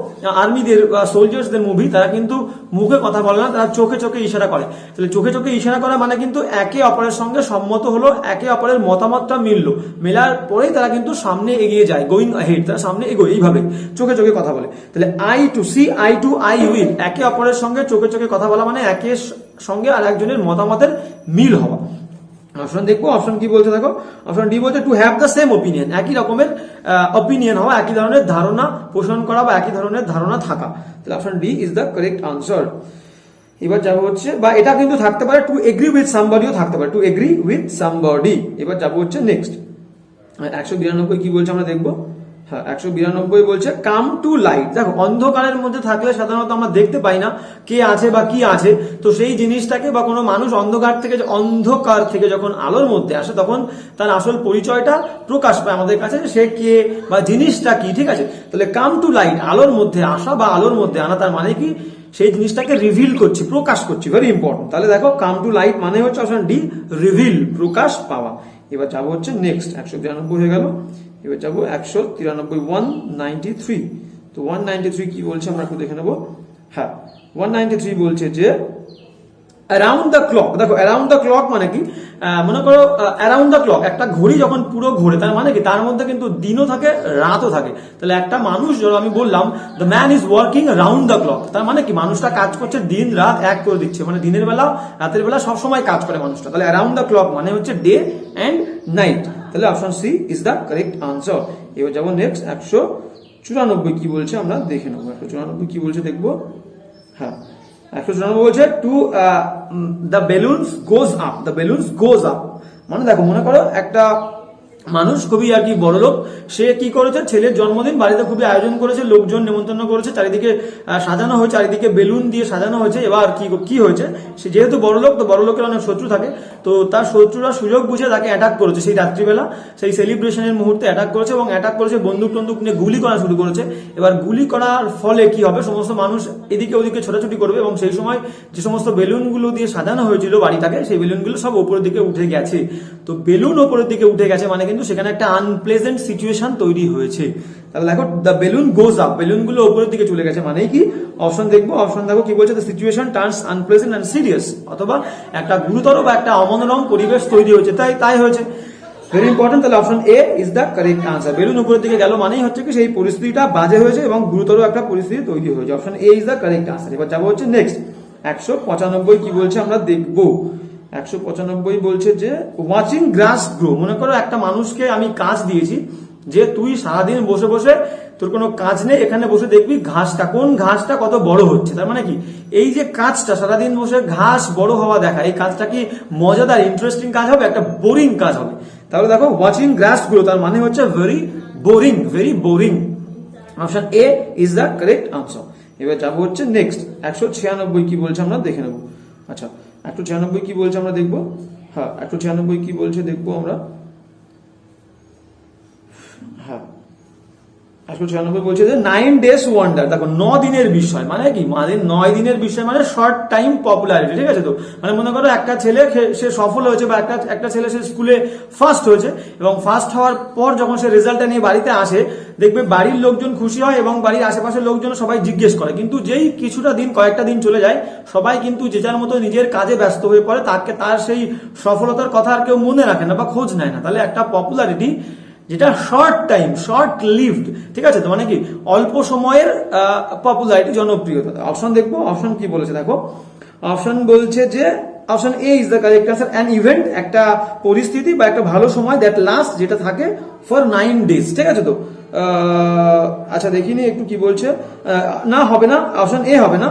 আর্মিদের সোলজার্সদের মুভি, তারা কিন্তু মুখে কথা বলে না, তারা চোখে চোখে ইশারা করে। তাহলে চোখে চোখে ইশারা করা মানে কিন্তু একে অপরের সঙ্গে সম্মত হলো, একে অপরের মতামতটা মিললো, মেলার পরেই তারা কিন্তু সামনে এগিয়ে যায়, গোয়িং হেড, তারা সামনে এগোয়, এইভাবে চোখে চোখে কথা বলে। তাহলে আই টু আই উইথ, একে অপরের সঙ্গে চোখে চোখে কথা বলা মানে একের সঙ্গে আর একজনের মতামতের মিল হওয়া। অপশন দেখবো, অপশন কি বলছে দেখো। অপশন ডি বলছে to have the same opinion, একই রকমের অপিনিয়ন হওয়া, একই ধরনের ধারণা পোষণ করা বা একই ধরনের ধারণা থাকা। তাহলে option D is the correct answer. এবার যাবো হচ্ছে, বা এটা কিন্তু থাকতে পারে টু এগ্রি উইথ সামবডিও থাকতে পারে, টু এগ্রি উইথ সামবডি। এবার যাবো হচ্ছে নেক্সট 192 কি বলছে আমরা দেখবো। হ্যাঁ 192 বলছে কাম টু লাইট। দেখো অন্ধকারের মধ্যে থাকলে সাধারণত আমরা দেখতে পাই না কে আছে বা কি আছে, তো সেই জিনিসটাকে বা কোনো মানুষ অন্ধকার থেকে যখন আলোর মধ্যে আসে তখন তার আসল পরিচয়টা প্রকাশ পায় আমাদের কাছে, সে কে বা জিনিসটা কি, ঠিক আছে? তাহলে কাম টু লাইট, আলোর মধ্যে আসা বা আলোর মধ্যে আনা, তার মানে কি সেই জিনিসটাকে রিভিল করছি, প্রকাশ করছি, ভেরি ইম্পর্টেন্ট। তাহলে দেখো কাম টু লাইট মানে হচ্ছে অপশন ডি, রিভিল, প্রকাশ পাওয়া। এবার যাবো হচ্ছে নেক্সট 192 হয়ে গেল। এবার যাবো 193 193। তো 193 কি বলছে আমরা একটু দেখে নেবো। হ্যাঁ 193 বলছে যে অ্যারাউন্ড দ্য ক্লক। দেখো অ্যারাউন্ড দ্য ক্লক মানে কি, মনে করো অ্যারাউন্ড দ্য ক্লক, একটা ঘড়ি যখন পুরো ঘোরে তার মানে কি তার মধ্যে কিন্তু দিনও থাকে রাতও থাকে। তাহলে একটা মানুষ, যখন আমি বললাম the man is working round the clock, তার মানে কি মানুষটা কাজ করছে দিন রাত এক করে দিচ্ছে, মানে দিনের বেলা রাতের বেলা সবসময় কাজ করে মানুষটা। তাহলে অ্যারাউন্ড দ্য ক্লক মানে হচ্ছে ডে অ্যান্ড নাইট। তাহলে option C is the correct answer. এবার যাবো নেক্সট 194 কি বলছে আমরা দেখে নেবো। 194 কি বলছে দেখবো। হ্যাঁ 194 বলছে to the balloons goes up, the balloons goes up মানে দেখো মনে করো একটা মানুষ খুবই আর কি বড় লোক, সে কি করেছে, ছেলের জন্মদিন বাড়িতে খুবই আয়োজন করেছে, লোকজন নেমন্তন্ন করেছে, চারিদিকে সাজানো হয়েছে, চারিদিকে বেলুন দিয়ে সাজানো হয়েছে। এবার কি হয়েছে, সে যেহেতু বড় লোক, তো বড় লোকের অনেক শত্রু থাকে, তো তার শত্রুরা সুযোগ বুঝে তাকে অ্যাটাক করেছে সেই রাত্রিবেলা, সেই সেলিব্রেশনের মুহূর্তে অ্যাটাক করেছে, এবং অ্যাটাক করেছে বন্দুক টন্দুক নিয়ে গুলি করা শুরু করেছে। এবার গুলি করার ফলে কি হবে, সমস্ত মানুষ এদিকে ওদিকে ছোটাছুটি করবে, এবং সেই সময় যে সমস্ত বেলুনগুলো দিয়ে সাজানো হয়েছিল বাড়িটাকে, সেই বেলুনগুলো সব উপরের দিকে উঠে গেছে। তো বেলুন উপরের দিকে উঠে গেছে মানে কিন্তু সেখানে একটা আনপ্লেজেন্ট সিচুয়েশন তৈরি হয়েছে। তাহলে দেখো the balloon goes up, balloon গুলো উপরের দিকে চলে গেছে মানে কি, অপশন দেখবো, অপশন দেখো কি বলছে, the situation turns unpleasant and serious, অথবা একটা গুরুতর বা একটা অমনোরম পরিবেশ তৈরি হয়েছে, তাই হয়েছে। Very important. তাহলে option A is the correct answer. বেলুন উপরের দিকে গেল মানেই হচ্ছে কি সেই পরিস্থিতিটা বাজে হয়েছে এবং গুরুতর একটা পরিস্থিতি তৈরি হয়েছে। Option A is the correct answer. এবার যাবো হচ্ছে নেক্সট 195 কি বলছে আমরা দেখবো। 195 বলছে যে ওয়াচিং গ্রাস গ্রো, মনে করো একটা মানুষকে আমি কাজ দিয়েছি যে তুই সারাদিন বসে বসে, তোর কোনো কাজ নেই, এখানে বসে দেখবি ঘাসটা, কোন ঘাসটা কত বড় হচ্ছে। তার মানে কি এই যে কাজটা সারাদিন বসে ঘাস বড় হওয়া দেখা, এই কাজটা কি মজাদার ইন্টারেস্টিং কাজ হবে, একটা বোরিং কাজ হবে। তাহলে দেখো ওয়াচিং গ্রাস গ্রো তার মানে হচ্ছে very boring, very boring. Option A is the correct answer. এবার যাবো হচ্ছে নেক্সট 196 কি বলছে আমরা দেখে নেবো। আচ্ছা 196 কি বলছে আমরা দেখবো। হ্যাঁ 196 কি বলছে দেখবো আমরা। হ্যাঁ 196 বলছে যে 9 days ওয়ান্ডার, দেখো 9 দিনের বিষয় মানে কি, মানে 9 দিনের বিষয় মানে শর্ট টাইম পপুলারিটি, ঠিক আছে। তো মানে মনে করো একটা ছেলে সে সফল হয়েছে, বা একটা ছেলে সে স্কুলে ফার্স্ট হয়েছে, এবং ফার্স্ট হওয়ার পর যখন সে রেজাল্টটা নিয়ে বাড়িতে আসে, দেখবে বাড়ির লোকজন খুশি হয় এবং বাড়ির আশেপাশের লোকজন সবাই জিজ্ঞেস করে, কিন্তু যেই কয়েকটা দিন চলে যায়, সবাই কিন্তু যে যার মতো নিজের কাজে ব্যস্ত হয়ে পড়ে, তার সেই সফলতার কথা আর কেউ মনে রাখে না বা খোঁজ নেয় না। তাহলে একটা পপুলারিটি যেটা শর্ট টাইম, শর্ট লিভড, ঠিক আছে, তো মানে কি অল্প সময়ের পপুলারিটি, জনপ্রিয়তা। অপশন দেখবো, অপশন কি বলেছে দেখো। অপশন বলছে যে option A is the correct answer. An event, একটা পরিস্থিতি বা একটা ভালো সময় দ্যাট লাস্ট, যেটা থাকে ফর 9 days, ঠিক আছে। তো আচ্ছা দেখিনি একটু কি বলছে, না হবে না, অপশন এ হবে না,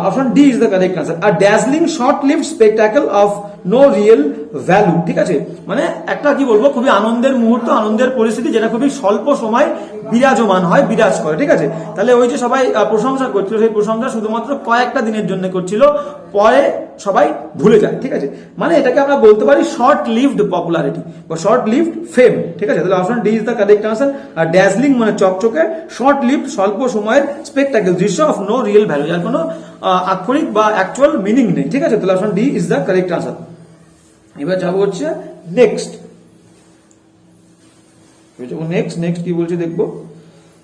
option D is the correct answer. আর dazzling short lived spectacle of no real value, ঠিক আছে, মানে একটা কি বলবো খুবই আনন্দের মুহূর্ত, আনন্দের পরিস্থিতি যেটা খুবই স্বল্প সময় বিরাজমান হয়, বিরাজ করে, ঠিক আছে। তাহলে ওই যে সবাই প্রশংসা করছিল, সেই প্রশংসা শুধুমাত্র কয়েকটা দিনের জন্য করছিল, পরে সবাই ভুলে যায়, ঠিক আছে। মানে এটাকে আমরা বলতে পারি শর্ট লিভড পপুলারিটি বা শর্ট লিভড ফেম, ঠিক আছে। তাহলে option D is the correct answer. আর ড্যাজলিং মানে চকচকে, শর্ট লিভড স্বল্প সময়ের, স্পেকটাকেল দৃশ্য, অফ নো রিয়েল ভ্যালু, যার কোনো আক্ষরিক বা অ্যাকচুয়াল মিনিং নেই, ঠিক আছে। তাহলে option D is the correct answer. এবার যাবো হচ্ছে নেক্সট কি বলছে দেখবো।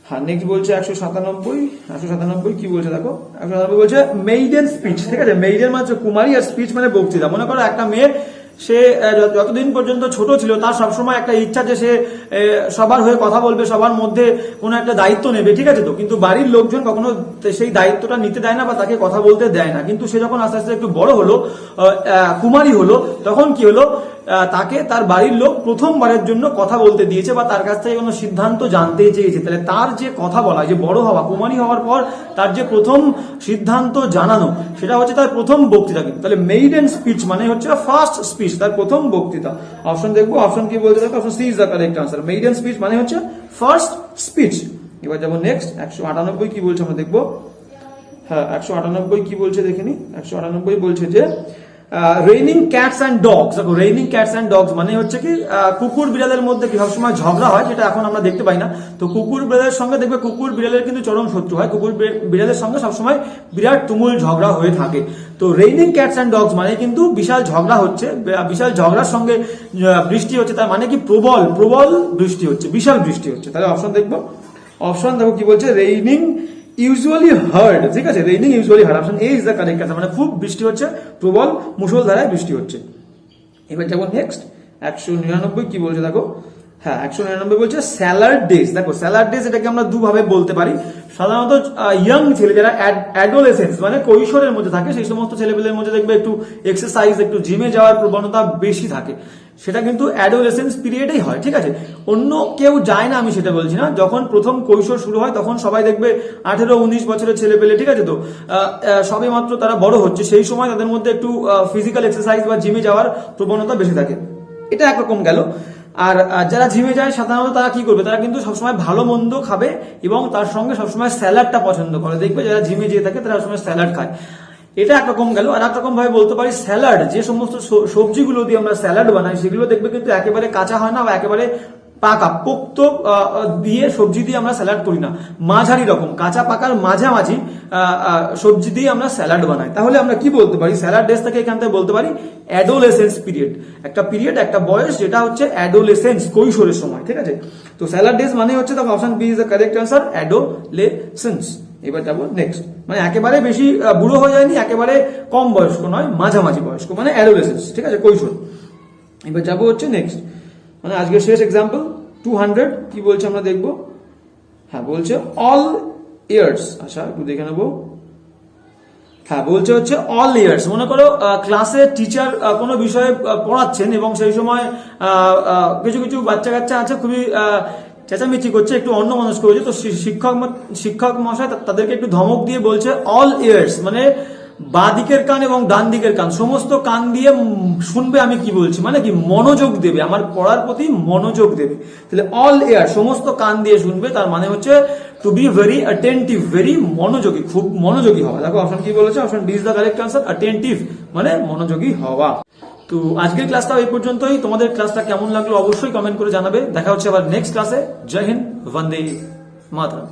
হ্যাঁ নেক্সট বলছে 197 কি বলছে দেখো। 197 বলছে মেইডেন স্পিচ, ঠিক আছে। মেইডেন মানে কুমারী, আর স্পিচ মানে বক্তৃতা। মনে করো একটা মেয়ে, সে যতদিন পর্যন্ত ছোট ছিল তার সবসময় একটা ইচ্ছা যে সে সবার হয়ে কথা বলবে, সবার মধ্যে কোনো একটা দায়িত্ব নেবে, ঠিক আছে। তো কিন্তু বাড়ির লোকজন কখনো সেই দায়িত্বটা নিতে দেয় না বা তাকে কথা বলতে দেয় না। কিন্তু সে যখন আস্তে আস্তে একটু বড় হলো, কুমারী হলো, তখন কি হলো, তাকে তার বাড়ির লোক প্রথমবারের জন্য কথা বলতে দিয়েছে বা তার কাছ থেকে কোনো সিদ্ধান্ত জানতে চেয়েছে। তাহলে তার যে কথা বলা, যে বড় হওয়া, কুমারী হওয়ার পর তার যে প্রথম সিদ্ধান্ত জানানো, সেটা হচ্ছে তার প্রথম বক্তৃতা। কিন্তু তাহলে মেইডেন স্পিচ মানে হচ্ছে ফার্স্ট স্পিচ, তার প্রথম বক্তৃতা। অপশন দেখবো, অপশন কি বলতে দেখো, option C is the correct answer. Maiden speech মানে হচ্ছে ফার্স্ট স্পিচ। এবার যাবো নেক্সট 198 কি বলছে আমরা দেখবো। হ্যাঁ 198 কি বলছে দেখিনি। 198 বলছে যে রেইনিং ক্যাটস অ্যান্ড ডগস। দেখো রেইনিং ক্যাটস অ্যান্ড ডগস মানে হচ্ছে কি কুকুর বিড়ালের মধ্যে কি সবসময় ঝগড়া হয়, যেটা এখন আমরা দেখতে পাই না। তো কুকুর বিড়ালের সঙ্গে দেখবে কুকুর বিড়ালের কিন্তু চরম শত্রু হয়, কুকুর বিড়ালের সঙ্গে সবসময় বিরাট তুমুল ঝগড়া হয়ে থাকে। তো রেইনিং ক্যাটস অ্যান্ড ডগস মানে কিন্তু বিশাল ঝগড়া হচ্ছে, বিশাল ঝগড়ার সঙ্গে বৃষ্টি হচ্ছে, তার মানে কি প্রবল বৃষ্টি হচ্ছে, বিশাল বৃষ্টি হচ্ছে। তাহলে অপশন দেখবো, অপশন দেখো কি বলছে, রেইনিং ইউজুয়ালি হার্ড, ঠিক আছে, raining usually hard, option A is the correct answer, মানে খুব বৃষ্টি হচ্ছে, প্রবল মুষলধারায় বৃষ্টি হচ্ছে। এবার যাবো নেক্সট 199 কি বলছে দেখো, হ্যাঁ 199 বলছে স্যালাড ডেজ। দেখো স্যালাড ডেজ এটাকে আমরা দুভাবে বলতে পারি। সাধারণত ইয়াং ছেলে যারা অ্যাডোলেসেন্স মানে কৈশোরের মধ্যে থাকে সেই সমস্ত ছেলেপেলের মধ্যে দেখবে একটু এক্সারসাইজ একটু জিমে যাওয়ার প্রবণতা বেশি থাকে, সেটা কিন্তু অ্যাডোলেসেন্স পিরিয়ডেই হয়, ঠিক আছে। অন্য কেউ যায় না আমি সেটা বলছি না, যখন প্রথম কৈশোর শুরু হয় তখন সবাই দেখবে 18-19 বছরের ছেলেপেলে, ঠিক আছে, তো সবে মাত্র তারা বড় হচ্ছে, সেই সময় তাদের মধ্যে একটু ফিজিক্যাল এক্সারসাইজ বা জিমে যাওয়ার প্রবণতা বেশি থাকে, এটা একরকম গেল। আর যারা জিমে যায় সাধারণত তারা কি করবে, তারা কিন্তু সবসময় ভালো মন্দ খাবে এবং তার সঙ্গে সবসময় স্যালাডটা পছন্দ করে, দেখবে যারা জিমে যেয়ে থাকে তারা সবসময় স্যালাড খায়, এটা একরকম গেল। আর একরকম ভাবে বলতে পারি স্যালাড, যে সমস্ত সবজিগুলো দিয়ে আমরা স্যালাড বানাই সেগুলো দেখবে কিন্তু একেবারে কাঁচা হয় না বা একেবারে পাকা পোক্ত দিয়ে সবজি দিয়ে আমরা স্যালাড করি না, মাঝারি রকম কাঁচা পাকার মাঝামাঝি সবজি দিয়ে আমরা স্যালাড বানাই। তাহলে আমরা কি বলতে পারি, স্যালাড ডেজ থেকে এখান থেকে বলতে পারি অ্যাডোলেসেন্স পিরিয়ড, একটা পিরিয়ড একটা বয়স যেটা হচ্ছে অ্যাডোলেসেন্স কৈশোরের সময়, ঠিক আছে। তো স্যালাড ডেজ মানে হচ্ছে তখন option B is the correct answer, adolescence. এবার যাবো নেক্সট, মানে একেবারে বেশি বুড়ো হয়ে যায়নি, একেবারে কম বয়স্ক নয়, মাঝামাঝি বয়স্ক, মানে অ্যাডোলেসেন্স, ঠিক আছে, কৈশোর। এবার যাবো হচ্ছে নেক্সট, মানে আজকের শেষ এক্সাম্পল 200 কি বলছে আমরা দেখবো। হ্যাঁ বলছে অল ইয়ার্স, আচ্ছা একটু দেখে নেবো। হ্যাঁ বলছে হচ্ছে অল ইয়ার্স, মনে করো ক্লাসে টিচার কোনো বিষয়ে পড়াচ্ছেন এবং সেই সময় কিছু কিছু বাচ্চা কাচ্চা আছে খুবই চেঁচামেচি করছে, একটু অন্যমনস্ক হয়েছে, তো শিক্ষক মশাই তাদেরকে একটু ধমক দিয়ে বলছে অল ইয়ার্স, মানে বাঁ দিকের কান এবং ডান দিকের কান সমস্ত কান দিয়ে শুনবে আমি কি বলছি, মানে কি মনোযোগ দেবে, আমার পড়ার প্রতি মনোযোগ দেবে। তাহলে অল ইয়ার সমস্ত কান দিয়ে শুনবে, তার মানে হচ্ছে to be very attentive, very মনোযোগী, খুব মনোযোগী হওয়া। দেখো অপশন কি বলেছে, option D is the correct answer, attentive মানে মনোযোগী হওয়া। তো আজকের ক্লাসটা এই পর্যন্তই। তোমাদের ক্লাসটা কেমন লাগলো অবশ্যই কমেন্ট করে জানাবে। দেখা হচ্ছে আবার নেক্সট ক্লাসে। জয় হিন্দ, বন্দে মাতরম।